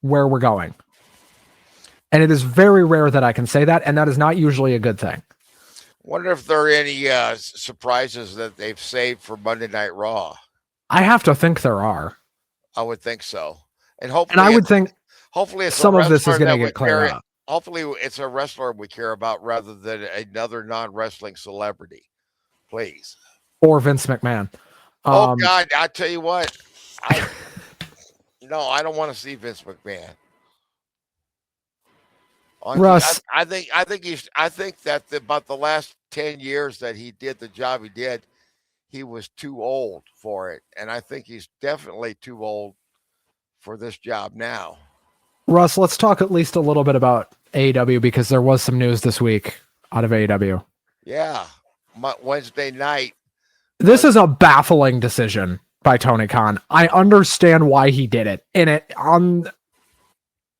[SPEAKER 1] where we're going. And it is very rare that I can say that, and that is not usually a good thing.
[SPEAKER 2] Wonder if there are any surprises that they've saved for Monday Night Raw.
[SPEAKER 1] I have to think there are.
[SPEAKER 2] I would think so. And hopefully,
[SPEAKER 1] and I would think
[SPEAKER 2] hopefully it's
[SPEAKER 1] some of this is going to get cleared up.
[SPEAKER 2] Hopefully it's a wrestler we care about rather than another non-wrestling celebrity. Please.
[SPEAKER 1] Or Vince McMahon.
[SPEAKER 2] Oh, God, I tell you what. I don't want to see Vince McMahon.
[SPEAKER 1] Russ,
[SPEAKER 2] I think that about the last 10 years that he did the job he did, he was too old for it. And I think he's definitely too old for this job now.
[SPEAKER 1] Russ, let's talk at least a little bit about AEW because there was some news this week out of AEW.
[SPEAKER 2] Yeah. Wednesday night.
[SPEAKER 1] This is a baffling decision by Tony Khan. I understand why he did it. And it on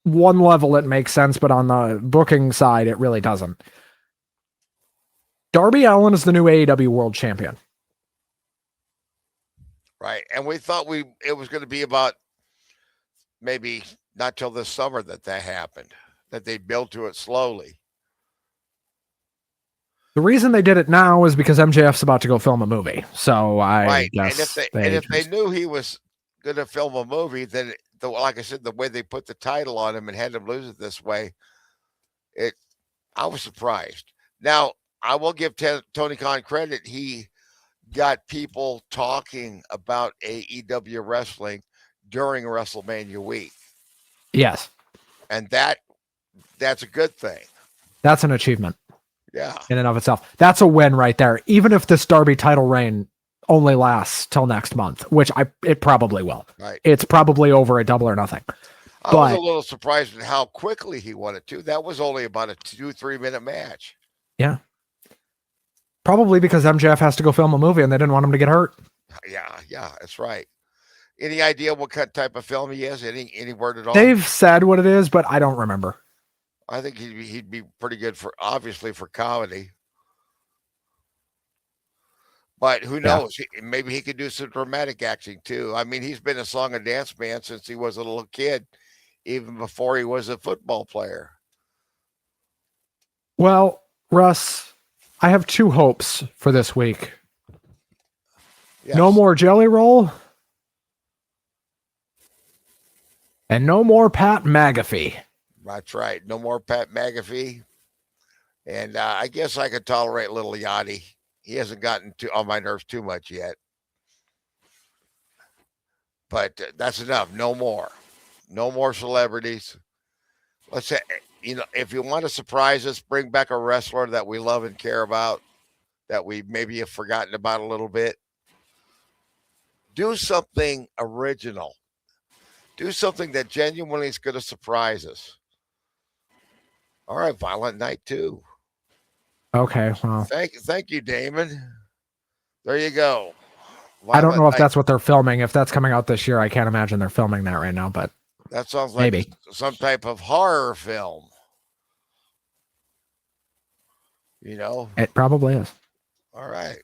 [SPEAKER 1] one level it makes sense, but on the booking side, it really doesn't. Darby Allin is the new AEW World Champion.
[SPEAKER 2] Right. And we thought it was going to be about maybe not till this summer that happened, that they built to it slowly. The
[SPEAKER 1] reason they did it now is because MJF's about to go film a movie. So I guess
[SPEAKER 2] and if they knew he was going to film a movie, then like I said, the way they put the title on him and had him lose it this way, I was surprised. Now, I will give Tony Khan credit. He got people talking about AEW wrestling during WrestleMania week.
[SPEAKER 1] Yes.
[SPEAKER 2] And that's a good thing.
[SPEAKER 1] That's an achievement.
[SPEAKER 2] Yeah.
[SPEAKER 1] In and of itself. That's a win right there. Even if this Darby title reign only lasts till next month, which it probably will.
[SPEAKER 2] Right.
[SPEAKER 1] It's probably over at Double or Nothing.
[SPEAKER 2] I was a little surprised at how quickly he won it too. That was only about a 2-3 minute match.
[SPEAKER 1] Yeah. Probably because MJF has to go film a movie and they didn't want him to get hurt.
[SPEAKER 2] Yeah, that's right. Any idea what type of film he is? Any word at all?
[SPEAKER 1] They've said what it is, but I don't remember.
[SPEAKER 2] I think he'd be pretty good for comedy. But who knows? Yeah. Maybe he could do some dramatic acting too. I mean, he's been a song and dance man since he was a little kid, even before he was a football player.
[SPEAKER 1] Well, Russ, I have 2 hopes for this week. Yes. No more Jelly Roll. And no more Pat McAfee.
[SPEAKER 2] That's right. No more Pat McAfee. And I guess I could tolerate little Yachty. He hasn't gotten on my nerves too much yet. But that's enough. No more. No more celebrities. Let's say, if you want to surprise us, bring back a wrestler that we love and care about, that we maybe have forgotten about a little bit. Do something original. Do something that genuinely is going to surprise us. All right, Violent Night 2.
[SPEAKER 1] Okay, well.
[SPEAKER 2] Thank you, Damon. There you go.
[SPEAKER 1] I don't know if that's what they're filming. If that's coming out this year, I can't imagine they're filming that right now, but
[SPEAKER 2] that sounds like
[SPEAKER 1] maybe
[SPEAKER 2] some type of horror film.
[SPEAKER 1] It probably is.
[SPEAKER 2] All right.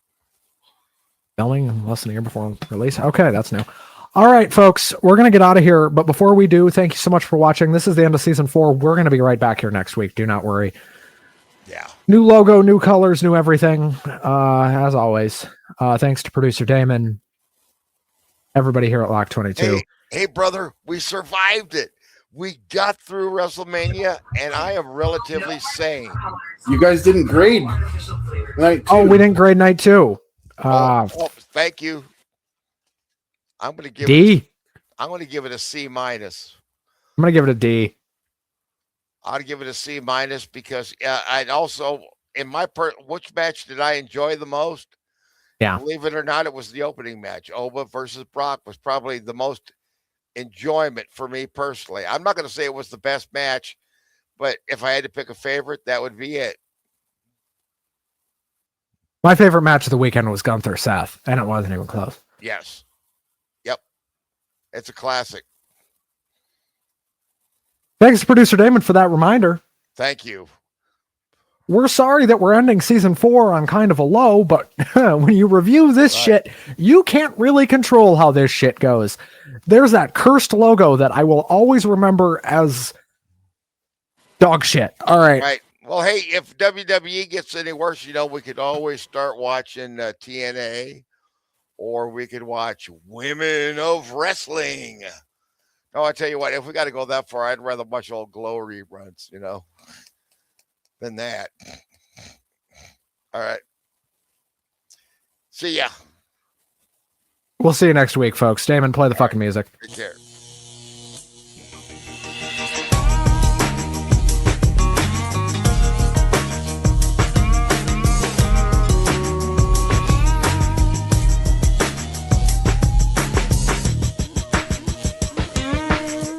[SPEAKER 1] Filming less than a year before release. Okay, that's new. All right, folks, we're going to get out of here. But before we do, thank you so much for watching. This is the end of season 4. We're going to be right back here next week. Do not worry.
[SPEAKER 2] Yeah.
[SPEAKER 1] New logo, new colors, new everything. As always. Thanks to producer Damon. Everybody here at Lock 22.
[SPEAKER 2] Hey, brother, we survived it. We got through WrestleMania, and I am relatively sane.
[SPEAKER 3] You guys didn't grade night 2.
[SPEAKER 1] Oh, we didn't grade night 2.
[SPEAKER 2] Thank you. I'm going to give
[SPEAKER 1] D.
[SPEAKER 2] I'm going to give it a C minus.
[SPEAKER 1] I'm going to give it a D.
[SPEAKER 2] I'd give it a C minus because I'd also which match did I enjoy the most?
[SPEAKER 1] Yeah.
[SPEAKER 2] Believe it or not, it was the opening match. Oba versus Brock was probably the most enjoyment for me personally. I'm not going to say it was the best match, but if I had to pick a favorite, that would be it.
[SPEAKER 1] My favorite match of the weekend was Gunther Seth, and it wasn't even close.
[SPEAKER 2] Yes. Yep. It's a classic.
[SPEAKER 1] Thanks to producer Damon for that reminder.
[SPEAKER 2] Thank you.
[SPEAKER 1] We're sorry that we're ending season 4 on kind of a low, but when you review this shit, you can't really control how this shit goes. There's that cursed logo that I will always remember as dog shit. All right.
[SPEAKER 2] Right. Well, hey, if WWE gets any worse, we could always start watching TNA, or we could watch Women of Wrestling. No, I tell you what, if we got to go that far, I'd rather watch old Glow reruns, than that. All right. See ya.
[SPEAKER 1] We'll see you next week, folks. Damon, play the fucking music.
[SPEAKER 2] Take care.